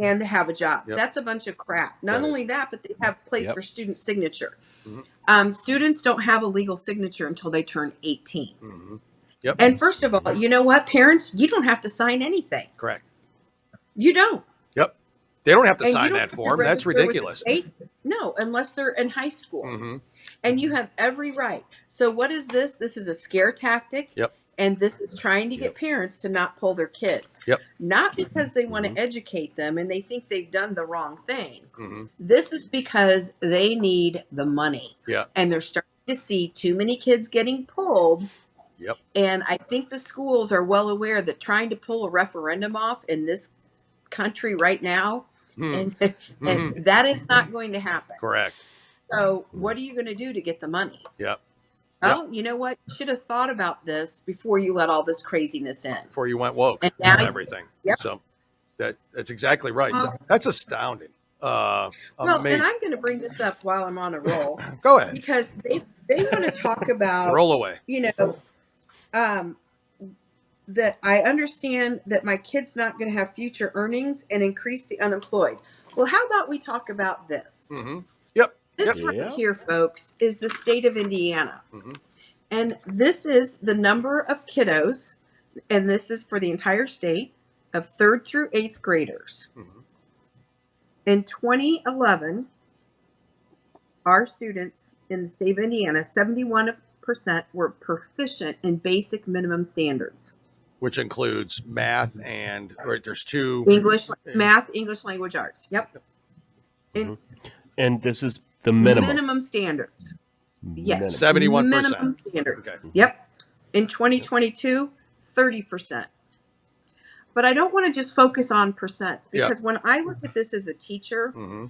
and have a job. Yep. That's a bunch of crap. Not That only that, but they have place Yep. for student signature. Mhm. Students don't have a legal signature until they turn 18. Mhm. Yep. And first of all, you know what, parents, you don't have to sign anything. Correct. You don't. Yep. They don't have to And you sign don't that have to form. That's register with the ridiculous. state. No, unless they're in high school. Mm-hmm. And you have every right. So what is this? This is a scare tactic. Yep. And this is trying to get Yep. parents to not pull their kids. Yep. Not because they want Mhm. to educate them and they think they've done the wrong thing. Mm-hmm. This is because they need the money. Yeah. And they're starting to see too many kids getting pulled. Yep. And I think the schools are well aware that trying to pull a referendum off in this country right now, Hmm. and that is not going to happen. Correct. So what are you going to do to get the money? Yep. Oh, you know what? You should have thought about this before you let all this craziness in. Before you went woke And and now- everything. Yep. So that's exactly right. Well- That's astounding. Well, Amazing. and I'm going to bring this up while I'm on a roll Go ahead. because they want to talk about, Roll away. you know, that I understand that my kid's not going to have future earnings and increase the unemployed. Well, how about we talk about this? Mm-hmm. Yep. This Yep. right Yeah. here, folks, is the state of Indiana. Mm-hmm. And this is the number of kiddos, and this is for the entire state, of 3rd through 8th graders. Mm-hmm. In 2011, our students in the state of Indiana, 71% were proficient in basic minimum standards. Which includes math and right, there's two. English, math, English language arts. Yep. And this is the minimum. Minimum standards. Yes. Minimum. 71%. Minimum standards. Okay. Yep. In 2022, 30%. But I don't want to just focus on percents because when I look at this as a teacher, Mm-hmm.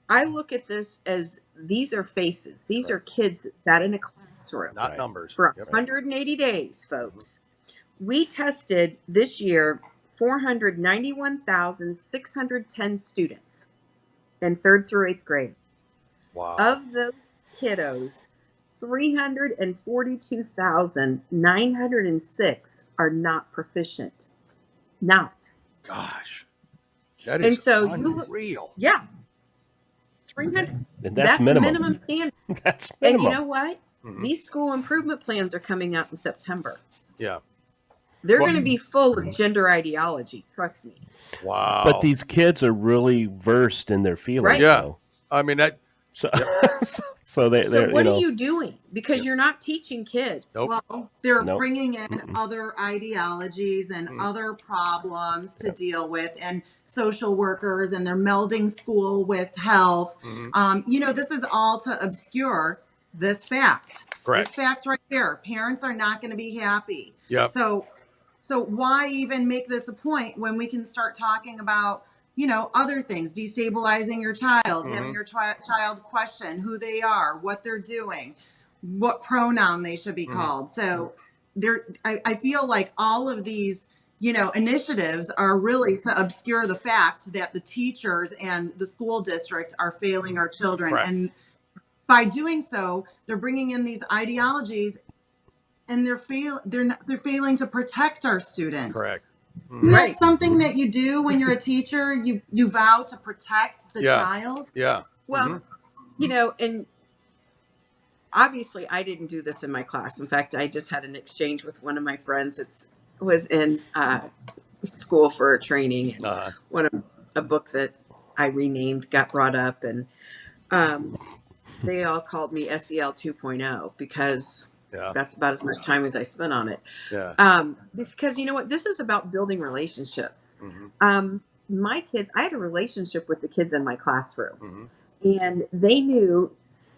I look at this as these are faces. These are kids that sat in a classroom Not Right. numbers. for Yep. 180 days, folks. We tested this year 491,610 students in 3rd through 8th grade. Wow. Of those kiddos, 342,906 are not proficient. Not. Gosh. That And is so you look- unreal. Yeah. 300. And that's minimum. standard. That's And minimum. you know what? Mhm. These school improvement plans are coming out in September. Yeah. They're Well- going to be full of gender ideology. Trust me. Wow. But these kids are really versed in their feelings. Right. Yeah. though. I mean, that So, so So So they're what are you doing? Because you're not teaching kids. Nope. Well, they're Nope. bringing in other ideologies and other problems to deal with, and social workers, and they're melding school with health. This is all to obscure this fact. Correct. This fact right here. Parents are not going to be happy. Yep. So why even make this a point when we can start talking about, other things, destabilizing your child, having your child question who they are, what they're doing, what pronoun they should be called. So I feel like all of these, initiatives are really to obscure the fact that the teachers and the school district are failing our children. Correct. And by doing so, they're bringing in these ideologies, and they're failing to protect our students. Correct. Isn't that something that you do when you're a teacher? You vow to protect the child? Yeah. Well, and obviously I didn't do this in my class. In fact, I just had an exchange with one of my friends. Was in school for a training. And a book that I renamed got brought up, and they all called me SEL 2.0 because that's about as much time as I spent on it. Yeah. Because you know what? This is about building relationships. My kids, I had a relationship with the kids in my classroom, and they knew,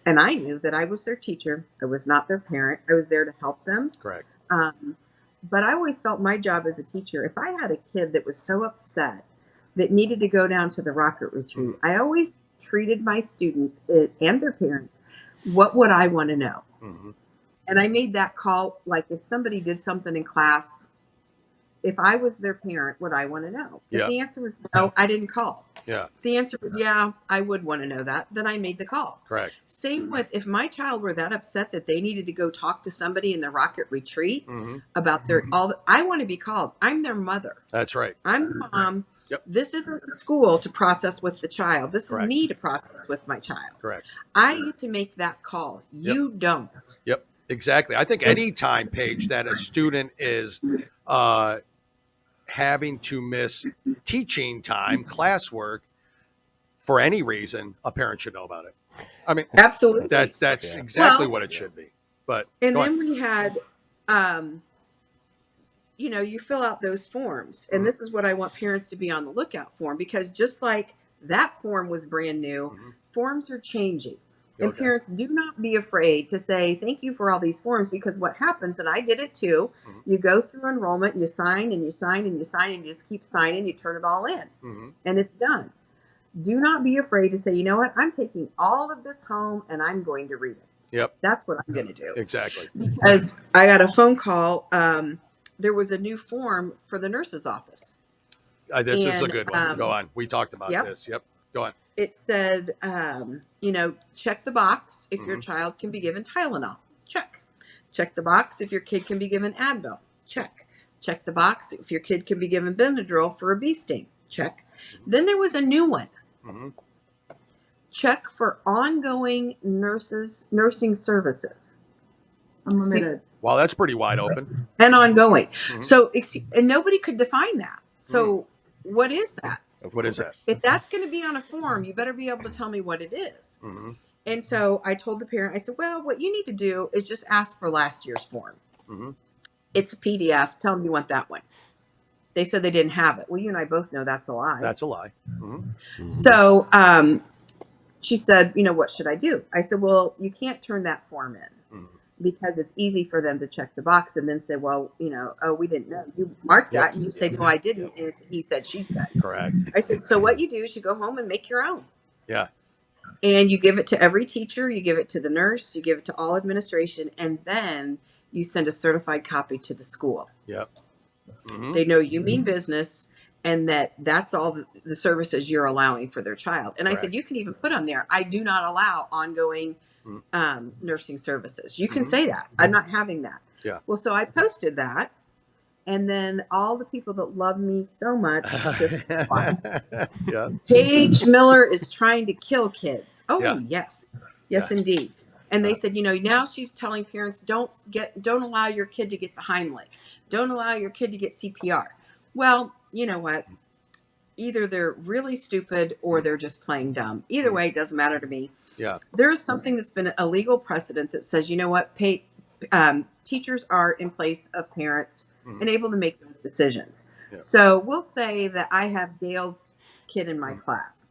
and I knew that I was their teacher. I was not their parent. I was there to help them. Correct. But I always felt my job as a teacher, if I had a kid that was so upset that needed to go down to the rocket retreat, I always treated my students and their parents, what would I want to know? And I made that call, like if somebody did something in class, if I was their parent, would I want to know? If the answer was no, I didn't call. Yeah. If the answer was I would want to know that, then I made the call. Correct. Same with if my child were that upset that they needed to go talk to somebody in the rocket retreat about I want to be called. I'm their mother. That's right. I'm the mom. Yep. This isn't the school to process with the child. This is me to process with my child. Correct. I get to make that call. You don't. Yep. Exactly. I think any time, Paige, that a student is having to miss teaching time, classwork, for any reason, a parent should know about it. I mean, absolutely. That's exactly what it should be. But and then we had, you fill out those forms, and this is what I want parents to be on the lookout for, because just like that form was brand new, forms are changing. And parents, do not be afraid to say, thank you for all these forms, because what happens, and I did it too, you go through enrollment, you sign and you sign and you sign, and you just keep signing, you turn it all in, and it's done. Do not be afraid to say, you know what, I'm taking all of this home and I'm going to read it. Yep. That's what I'm going to do. Exactly. Because I got a phone call. There was a new form for the nurse's office. This is a good one. Go on. We talked about this. Yep. Go on. It said, check the box if your child can be given Tylenol. Check. Check the box if your kid can be given Advil. Check. Check the box if your kid can be given Benadryl for a bee sting. Check. Then there was a new one. Check for ongoing nursing services. Unlimited. Well, that's pretty wide open. And ongoing. So, and nobody could define that. So what is that? What is that? If that's going to be on a form, you better be able to tell me what it is. And so I told the parent, I said, well, what you need to do is just ask for last year's form. It's a PDF. Tell them you want that one. They said they didn't have it. Well, you and I both know that's a lie. That's a lie. So she said, what should I do? I said, well, you can't turn that form in because it's easy for them to check the box and then say, well, oh, we didn't know. You marked that and you say, no, I didn't. And it's he said, she said. Correct. I said, so what you do is you go home and make your own. Yeah. And you give it to every teacher, you give it to the nurse, you give it to all administration, and then you send a certified copy to the school. Yep. They know you mean business and that's all the services you're allowing for their child. And I said, you can even put on there, I do not allow ongoing nursing services. You can say that. I'm not having that. Yeah. Well, so I posted that. And then all the people that love me so much. Paige Miller is trying to kill kids. Oh, yes. Yes, indeed. And they said, now she's telling parents, don't allow your kid to get the Heimlich. Don't allow your kid to get CPR. Well, you know what? either they're really stupid or they're just playing dumb. Either way, it doesn't matter to me. Yeah. There is something that's been a legal precedent that says, you know what, teachers are in place of parents and able to make those decisions. Yeah. So we'll say that I have Dale's kid in my class,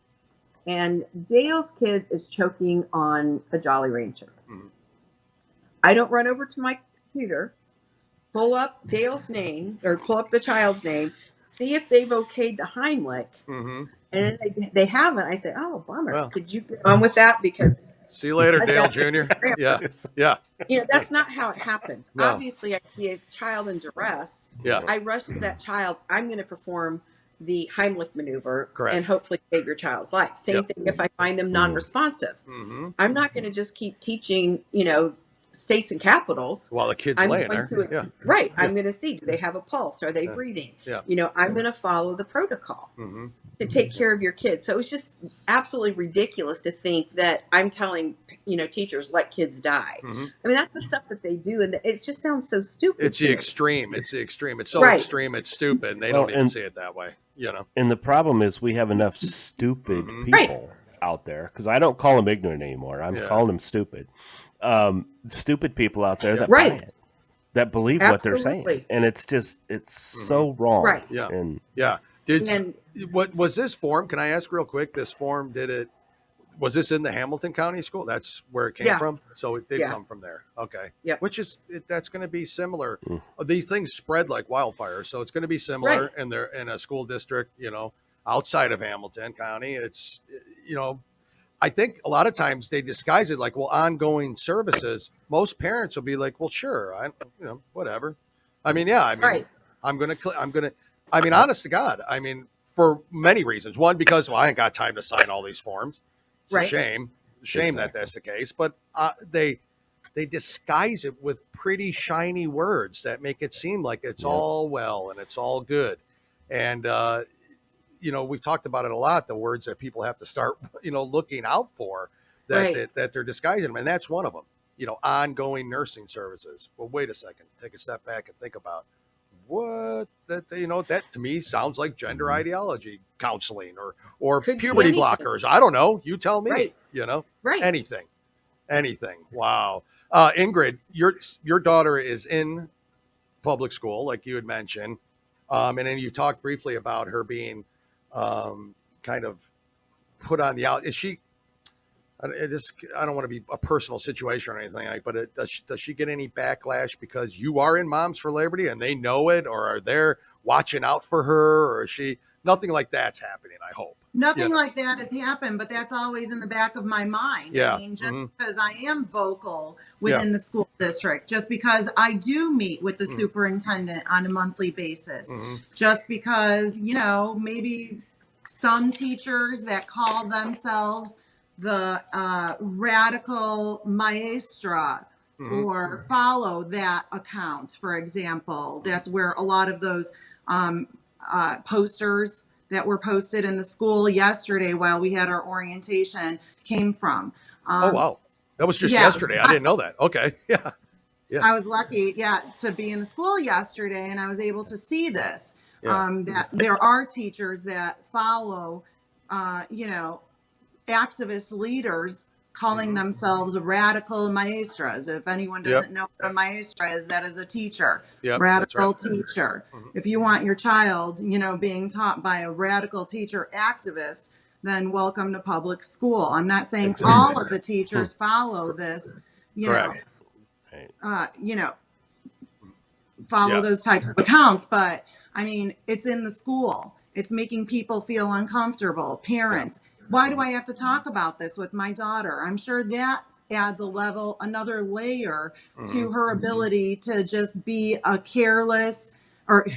and Dale's kid is choking on a Jolly Rancher. I don't run over to my computer, pull up Dale's name or pull up the child's name, see if they've okayed the Heimlich, and they haven't. I say, oh, bummer. Well. Could you get on with that? Because See you later, Dale Jr. Yeah. Yeah. you know, that's not how it happens. No. Obviously, I see a child in duress. Yeah. I rush to that child. I'm going to perform the Heimlich maneuver Correct. and hopefully save your child's life. Same Yep. thing if I find them non-responsive. I'm not going to just keep teaching, you know, states and capitals. While the kid's I'm laying going there. to, Yeah. right. I'm going to see, do they have a pulse? Are they breathing? Yeah. You know, I'm going to follow the protocol to take care of your kids. So it's just absolutely ridiculous to think that I'm telling, you know, teachers, let kids die. I mean, that's the stuff that they do. And it just sounds so stupid. It's to the me. extreme. It's the extreme. It's so Right. extreme. It's stupid. And they Well, don't even and- see it that way. You know. And the problem is we have enough stupid people Right. out there, because I don't call them ignorant anymore. I'm Yeah. calling them stupid. Stupid people out there that Right. buy it, that believe what they're saying, Absolutely. and it's just so wrong. Right. Yeah. And Yeah. And What was this form? Can I ask real quick? This form, was this in the Hamilton County School? That's where it came Yeah. from? So it did Yeah. come from there. Okay. Yep. Which is, that's going to be similar. These things spread like wildfire. So it's going to be similar Right. in a school district, you know, outside of Hamilton County. It's, you know, I think a lot of times they disguise it like, well, ongoing services. Most parents will be like, well, sure. You know, whatever. I mean, yeah, I mean, Right. I mean, honest to God, I mean, for many reasons. One, because, well, I ain't got time to sign all these forms. It's Right. a shame. That that's the case. But they disguise it with pretty shiny words that make it seem like it's all well and it's all good. And, you know, we've talked about it a lot, the words that people have to start, you know, looking out for that they're disguising them. And that's one of them, you know, ongoing nursing services. Well, wait a second, take a step back and think about what that, you know, that to me sounds like gender ideology counseling or Could be puberty anything. blockers. I don't know. You tell me, Right. you know, right. anything. Wow. Ingrid, your daughter is in public school, like you had mentioned. And then you talked briefly about her being kind of put on the out. Is she, I don't want to be a personal situation or anything, but does she get any backlash because you are in Moms for Liberty and they know it, or are they watching out for her, or is she, nothing like that's happening, I hope. Nothing Yeah. like that has happened, but that's always in the back of my mind. Yeah. I mean, just because I am vocal within the school district, just because I do meet with the superintendent on a monthly basis, just because, you know, maybe some teachers that call themselves the radical maestra or follow that account, for example. That's where a lot of those posters that were posted in the school yesterday while we had our orientation came from. Oh, wow. That was just yeah. yesterday. I didn't know that. Okay. Yeah. I was lucky, to be in the school yesterday, and I was able to see this. Yeah. That there are teachers that follow, you know, activist leaders calling themselves radical maestras. If anyone doesn't know what a maestra is, that is a teacher, Yep, radical that's right. teacher. If you want your child, you know, being taught by a radical teacher activist, then welcome to public school. I'm not saying all of the teachers follow this, you Correct. you know, follow those types of accounts, but I mean, it's in the school. It's making people feel uncomfortable. Parents, why do I have to talk about this with my daughter? I'm sure that adds another layer to her ability to just be a careless or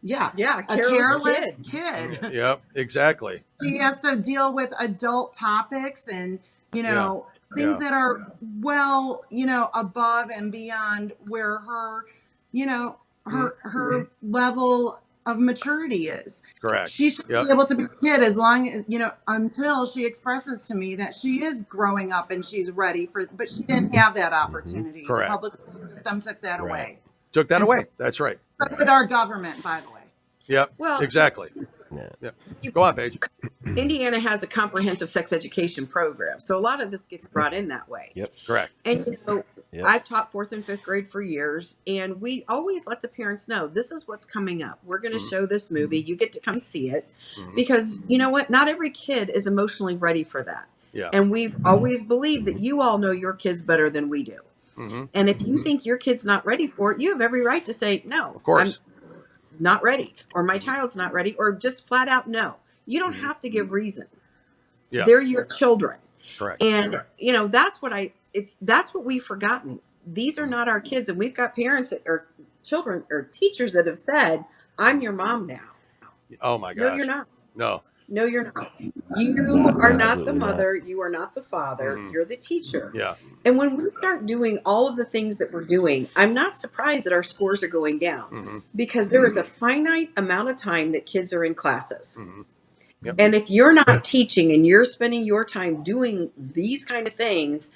a careless kid. Yep, exactly. She has to deal with adult topics and, you know, things that are well, you know, above and beyond where her, you know, her level of maturity is. Correct. She should be able to be a kid as long as, you know, until she expresses to me that she is growing up and she's ready for, but she didn't have that opportunity. Correct. The public school system took that away. Took that away. That's right. So did our government, by the way. Yep. Well, exactly. Go on, Paige. Indiana has a comprehensive sex education program, so a lot of this gets brought in that way. Yep. Correct. And Yep. I've taught 4th and 5th grade for years, and we always let the parents know this is what's coming up. We're going to show this movie. You get to come see it, because you know what? Not every kid is emotionally ready for that. Yeah. And we've always believed that you all know your kids better than we do. And if you think your kid's not ready for it, you have every right to say no. Of course. I'm not ready, or my child's not ready, or just flat out no. You don't have to give reasons. Yeah. They're your children. Correct. And that's what we've forgotten. These are not our kids, and we've got parents that are children or teachers that have said, "I'm your mom now." Oh my gosh. No, you're not. No, you're not. You are not the Absolutely mother. You are not the father. You're the teacher. Yeah. And when we start doing all of the things that we're doing, I'm not surprised that our scores are going down, because there is a finite amount of time that kids are in classes. Yep. And if you're not teaching and you're spending your time doing these kind of things,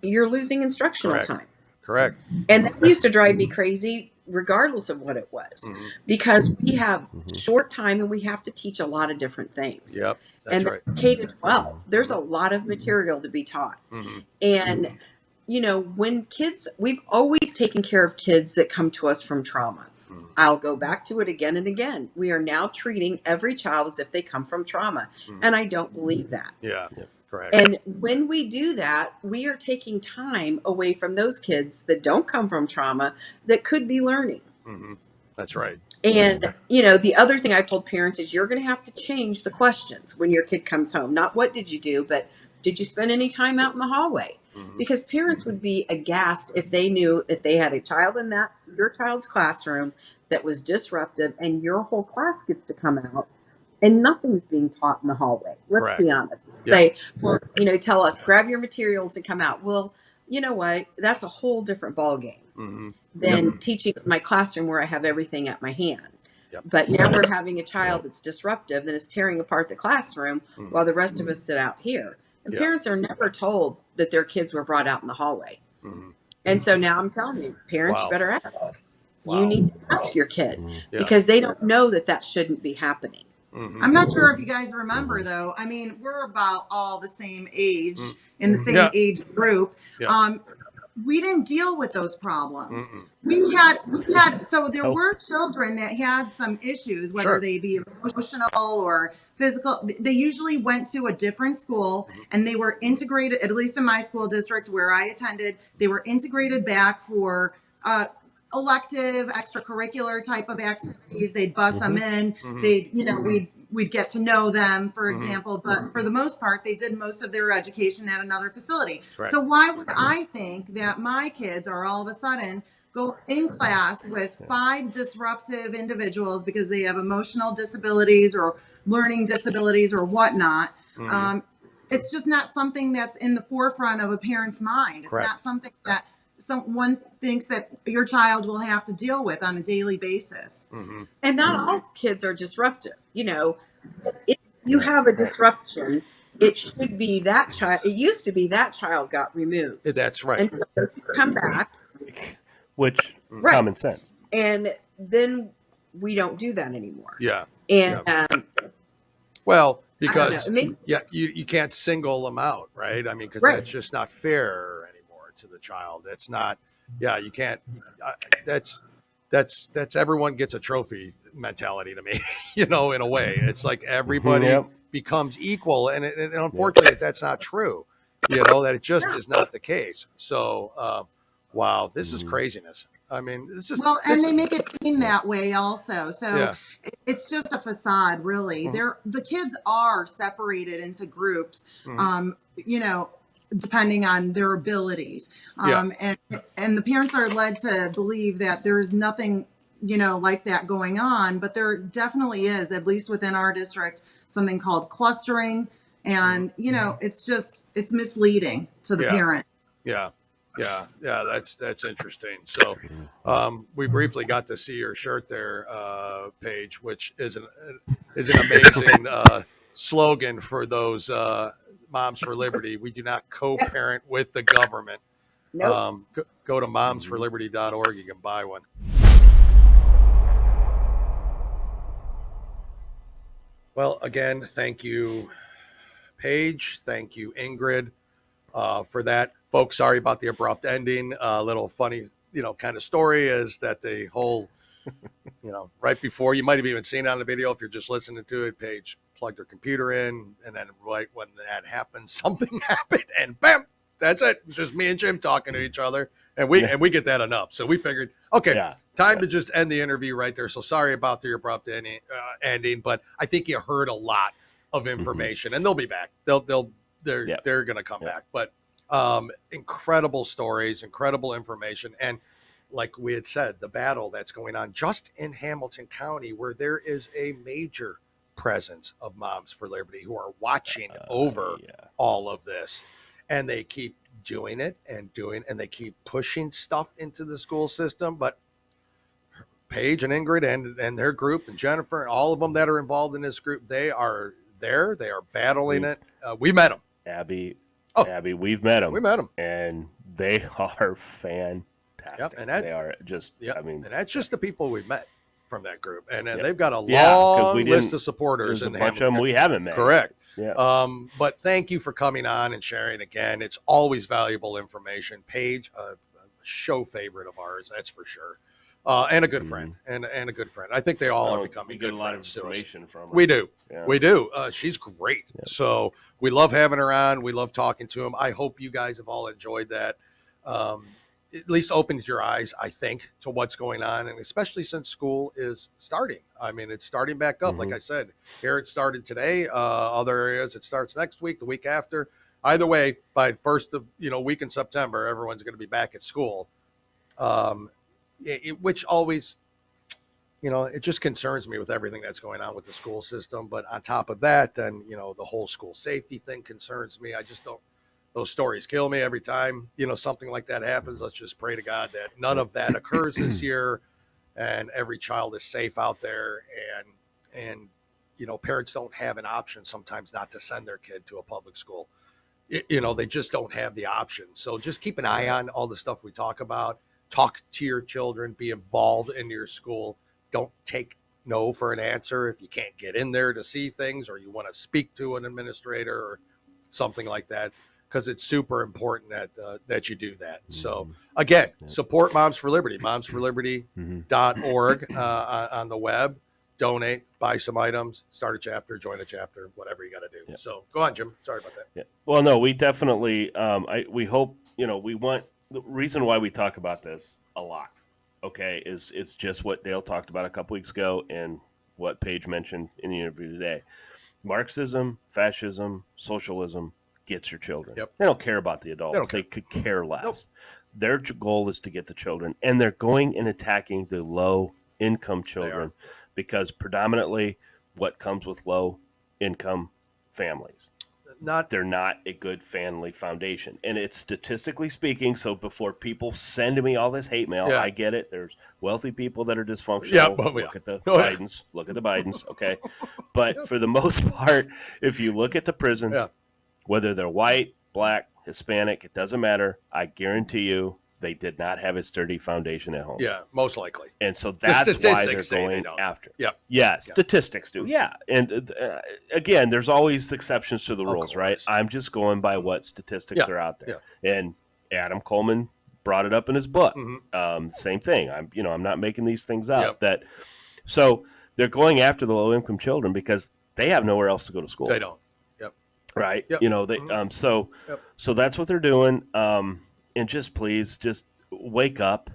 you're losing instructional time. Correct. And that used to drive me crazy, regardless of what it was, because we have short time and we have to teach a lot of different things. Yep. That's and right. it's K to 12. There's a lot of material to be taught. And, when kids, we've always taken care of kids that come to us from trauma. I'll go back to it again and again. We are now treating every child as if they come from trauma. And I don't believe that. Yeah. Correct. And when we do that, we are taking time away from those kids that don't come from trauma that could be learning. That's right. And, the other thing I've told parents is you're going to have to change the questions when your kid comes home. Not what did you do, but did you spend any time out in the hallway? Because parents would be aghast if they knew if they had a child in your child's classroom that was disruptive, and your whole class gets to come out and nothing's being taught in the hallway. Let's be honest. Say, well, tell us, grab your materials and come out. Well, you know what? That's a whole different ballgame than teaching in my classroom where I have everything at my hand. But now we're having a child that's disruptive that is tearing apart the classroom while the rest of us sit out here. And parents are never told that their kids were brought out in the hallway. And so now I'm telling you, parents better ask. You need to ask your kid because they don't know that shouldn't be happening. I'm not sure if you guys remember, though. I mean, we're about all the same age, in the same age group. We didn't deal with those problems. So there were children that had some issues, whether they be emotional or physical. They usually went to a different school, and they were integrated, at least in my school district where I attended, they were integrated back for elective, extracurricular type of activities. They'd bus them in. We'd get to know them, for example. But for the most part, they did most of their education at another facility. Right. So why would I think that my kids are all of a sudden go in class with 5 disruptive individuals because they have emotional disabilities or learning disabilities or whatnot? It's just not something that's in the forefront of a parent's mind. It's not something that someone thinks that your child will have to deal with on a daily basis. And not all kids are disruptive. If you have a disruption, it should be that child. It used to be that child got removed. That's right. And so you come back. Which common sense. And then we don't do that anymore. Yeah. And well, because you can't single them out, right? I mean, because that's just not fair anymore to the child. That's not. Yeah, you can't. That's everyone gets a trophy mentality to me. In a way, it's like everybody becomes equal, and unfortunately, that's not true. That it just is not the case. So, wow, this is craziness. I mean, this is and they make it seem that way also. So it's just a facade, really. The kids are separated into groups. Depending on their abilities, and the parents are led to believe that there is nothing, like that going on. But there definitely is, at least within our district, something called clustering, and it's misleading to the parent. Yeah, that's interesting. So, we briefly got to see your shirt there, Paige, which is an amazing slogan for those Moms for Liberty. We do not co-parent with the government. Nope. Go to momsforliberty.org. You can buy one. Well, again, thank you, Paige. Thank you, Ingrid, for that. Folks, sorry about the abrupt ending. A little funny, kind of story is that the whole, right before, you might have even seen it on the video if you're just listening to it, Paige plugged her computer in, and then right when that happened, something happened, and bam, that's it. It's just me and Jim talking to each other, and we get that enough. So we figured, okay, time to just end the interview right there. So sorry about the abrupt ending, but I think you heard a lot of information, and they'll be back. They're going to come back. But incredible stories, incredible information, and like we had said, the battle that's going on just in Hamilton County, where there is a major presence of Moms for Liberty who are watching over all of this, and they keep doing it and they keep pushing stuff into the school system. But Paige and Ingrid and their group and Jennifer and all of them that are involved in this group, they are there. They are battling it. We met them. Abby, we've met them. We met them. And they are fantastic. Yep, and they are just, and that's just the people we've met from that group. And they've got a long list of supporters. There's a bunch of them we haven't met. Correct. Yeah. But thank you for coming on and sharing again. It's always valuable information. Paige, a show favorite of ours, that's for sure. And a good friend, and a good friend. I think they all are becoming good friends. We get a lot of information from her. We do. Yeah. We do. She's great. Yeah. So we love having her on. We love talking to him. I hope you guys have all enjoyed that. At least opens your eyes, I think, to what's going on. And especially since school is starting. I mean, it's starting back up. Like I said, here it started today. Other areas, it starts next week, the week after. Either way, by first of, week in September, everyone's going to be back at school. Which always, it just concerns me with everything that's going on with the school system. But on top of that, then, the whole school safety thing concerns me. I just don't. Those stories kill me every time, something like that happens. Let's just pray to God that none of that occurs this year, and every child is safe out there. And parents don't have an option sometimes not to send their kid to a public school. They just don't have the option. So just keep an eye on all the stuff we talk about. Talk to your children. Be involved in your school. Don't take no for an answer if you can't get in there to see things, or you want to speak to an administrator or something like that. Because it's super important that you do that. So again, support Moms for Liberty, momsforliberty.org on the web. Donate, buy some items, start a chapter, join a chapter, whatever you got to do. Yeah. So go on, Jim. Sorry about that. Yeah. Well, no, we definitely, we hope, we want, the reason why we talk about this a lot, okay, is it's just what Dale talked about a couple weeks ago and what Paige mentioned in the interview today. Marxism, fascism, socialism, gets your children. Yep. They don't care about the adults. They could care less. Nope. Their goal is to get the children, and they're going and attacking the low-income children because predominantly what comes with low-income families. They're not a good family foundation, and it's statistically speaking. So before people send me all this hate mail, I get it. There's wealthy people that are dysfunctional. Look at the Bidens. Look at the Bidens. Okay, but for the most part, if you look at the prisons. Whether they're white, black, Hispanic, it doesn't matter. I guarantee you they did not have a sturdy foundation at home. Yeah, most likely. And so that's why they're going after. Yeah, statistics do. Yeah. And again, there's always exceptions to the rules, right? I'm just going by what statistics are out there. Yeah. And Adam Coleman brought it up in his book. Same thing. I'm not making these things up. So they're going after the low-income children because they have nowhere else to go to school. They don't. Right. They so that's what they're doing. And please wake up.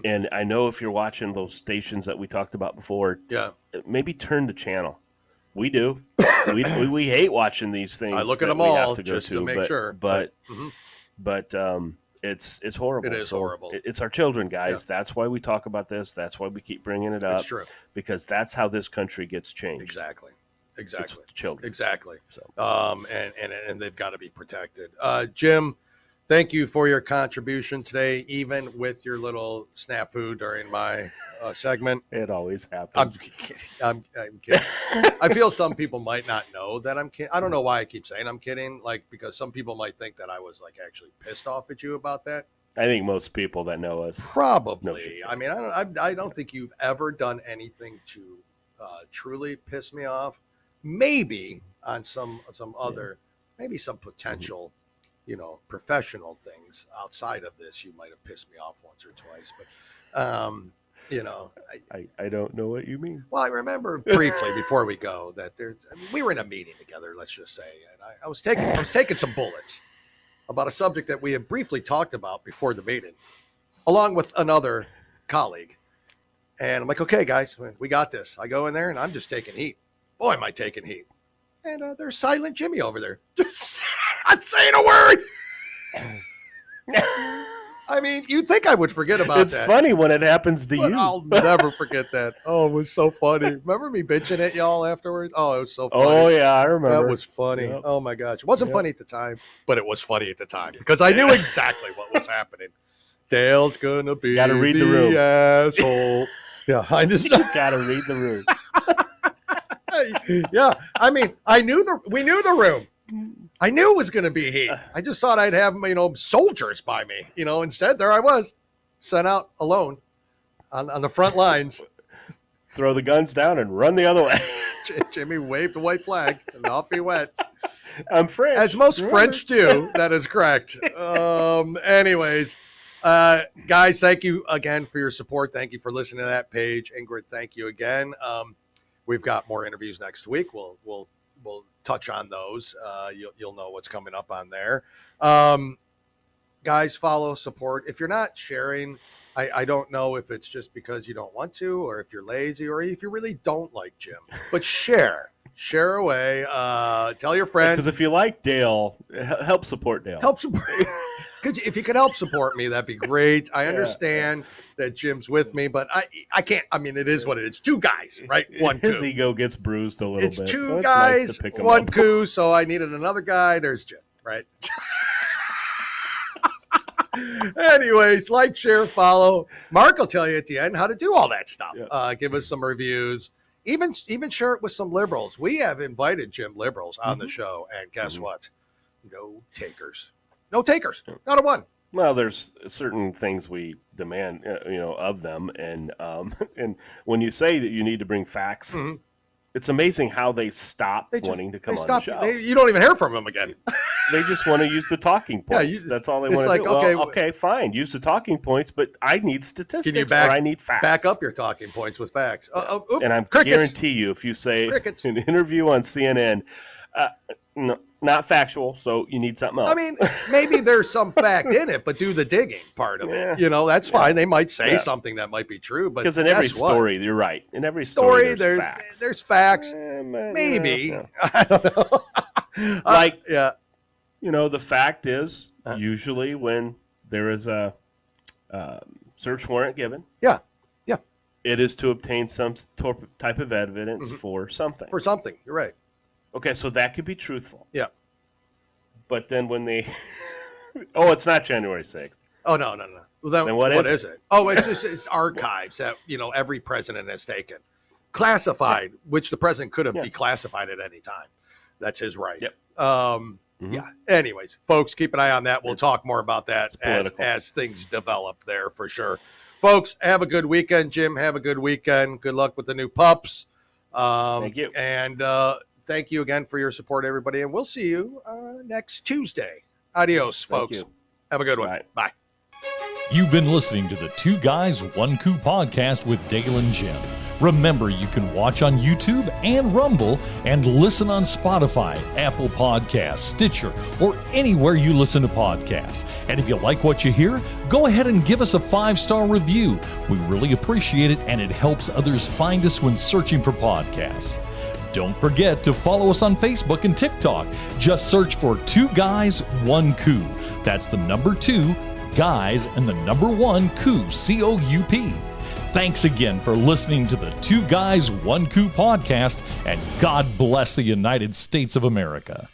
And I know if you're watching those stations that we talked about before, maybe turn the channel. We do. we hate watching these things. I look at them all just to make sure. But it's horrible. It is horrible. It's our children, guys. That's why we talk about this. That's why we keep bringing it up. It's true. Because that's how this country gets changed. Exactly. It's children. Exactly. So, and they've got to be protected. Jim, thank you for your contribution today, even with your little snafu during my segment. It always happens. I'm kidding. I feel some people might not know that I'm kidding. I don't know why I keep saying I'm kidding, because some people might think that I was actually pissed off at you about that. I think most people that know us probably. I mean, I don't think you've ever done anything to truly piss me off. maybe on some other, maybe some potential, professional things outside of this, you might have pissed me off once or twice, but I don't know what you mean. well, I remember briefly before we go that we were in a meeting together, let's just say, and I was taking some bullets about a subject that we had briefly talked about before the meeting, along with another colleague. And I'm like, okay, guys, we got this. I go in there and I'm just taking heat. Boy, am I taking heat. And there's Silent Jimmy over there, just not saying a word. I mean, you'd think I would forget about It's that. It's funny when it happens to But you. I'll never forget that. Oh, it was so funny. Remember me bitching at y'all afterwards? Oh, it was so funny. Oh, yeah, I remember. That was funny. Yep. Oh, my gosh. It wasn't funny at the time, but it was funny at the time because I knew exactly what was happening. Dale's going to be Gotta read the room. asshole. Yeah, I just You gotta read the room. yeah, I mean, we knew the room. I knew it was going to be heat. I just thought I'd have, soldiers by me. Instead, there I was, sent out alone on the front lines. Throw the guns down and run the other way. Jimmy waved the white flag, and off he went. I'm French. As most French do, that is correct. Anyways, guys, thank you again for your support. Thank you for listening to that page. Ingrid, thank you again. We've got more interviews next week. We'll touch on those. You'll know what's coming up on there. Guys, follow, support. If you're not sharing, I don't know if it's just because you don't want to, or if you're lazy, or if you really don't like Jim. But share away. Tell your friends. Because if you like Dale, help support Dale. Help support. If you could help support me, that'd be great. I understand that Jim's with me, but I can't. I mean, it is what it is. Two guys, right? One His coup. ego gets bruised a little It's bit. two so guys, it's nice to pick him one up. coup. So I needed another guy. There's Jim, right? Anyways, like, share, follow. Mark will tell you at the end how to do all that stuff. Yeah. Give us some reviews. Even share it with some liberals. We have invited Jim liberals on the show, and guess what? No takers. No takers. Not a one. Well, there's certain things we demand, of them, and when you say that you need to bring facts, it's amazing how they stop wanting to come on the show. You don't even hear from them again. They just want to use the talking points. That's all they want to do. Okay, okay, fine, use the talking points, but I need statistics. Can you or I need facts. Back up your talking points with facts. And I guarantee you, if you say an interview on CNN, no, not factual, so you need something else. I mean, maybe there's some fact in it, but do the digging part of it. That's fine. They might say something that might be true, but because in every story, you're right. In every story, there's facts. Maybe. I don't know. The fact is usually when there is a search warrant given. Yeah. It is to obtain some type of evidence for something. For something. You're right. Okay, so that could be truthful. Yeah. But then when they... it's not January 6th. Oh, no. Well, then what is it? Oh, it's archives that, every president has taken. Classified, which the president could have declassified at any time. That's his right. Yep. Yeah. Anyways, folks, keep an eye on that. We'll talk more about that as things develop there for sure. Folks, have a good weekend. Jim, have a good weekend. Good luck with the new pups. Thank you. And thank you again for your support, everybody. And we'll see you next Tuesday. Adios, folks. Have a good one. Bye. You've been listening to the Two Guys, One Coup podcast with Dale and Jim. Remember, you can watch on YouTube and Rumble and listen on Spotify, Apple Podcasts, Stitcher, or anywhere you listen to podcasts. And if you like what you hear, go ahead and give us a 5-star review. We really appreciate it, and it helps others find us when searching for podcasts. Don't forget to follow us on Facebook and TikTok. Just search for Two Guys, One Coup. That's the number 2, guys, and the number 1, Coup, C-O-U-P. Thanks again for listening to the Two Guys, One Coup podcast, and God bless the United States of America.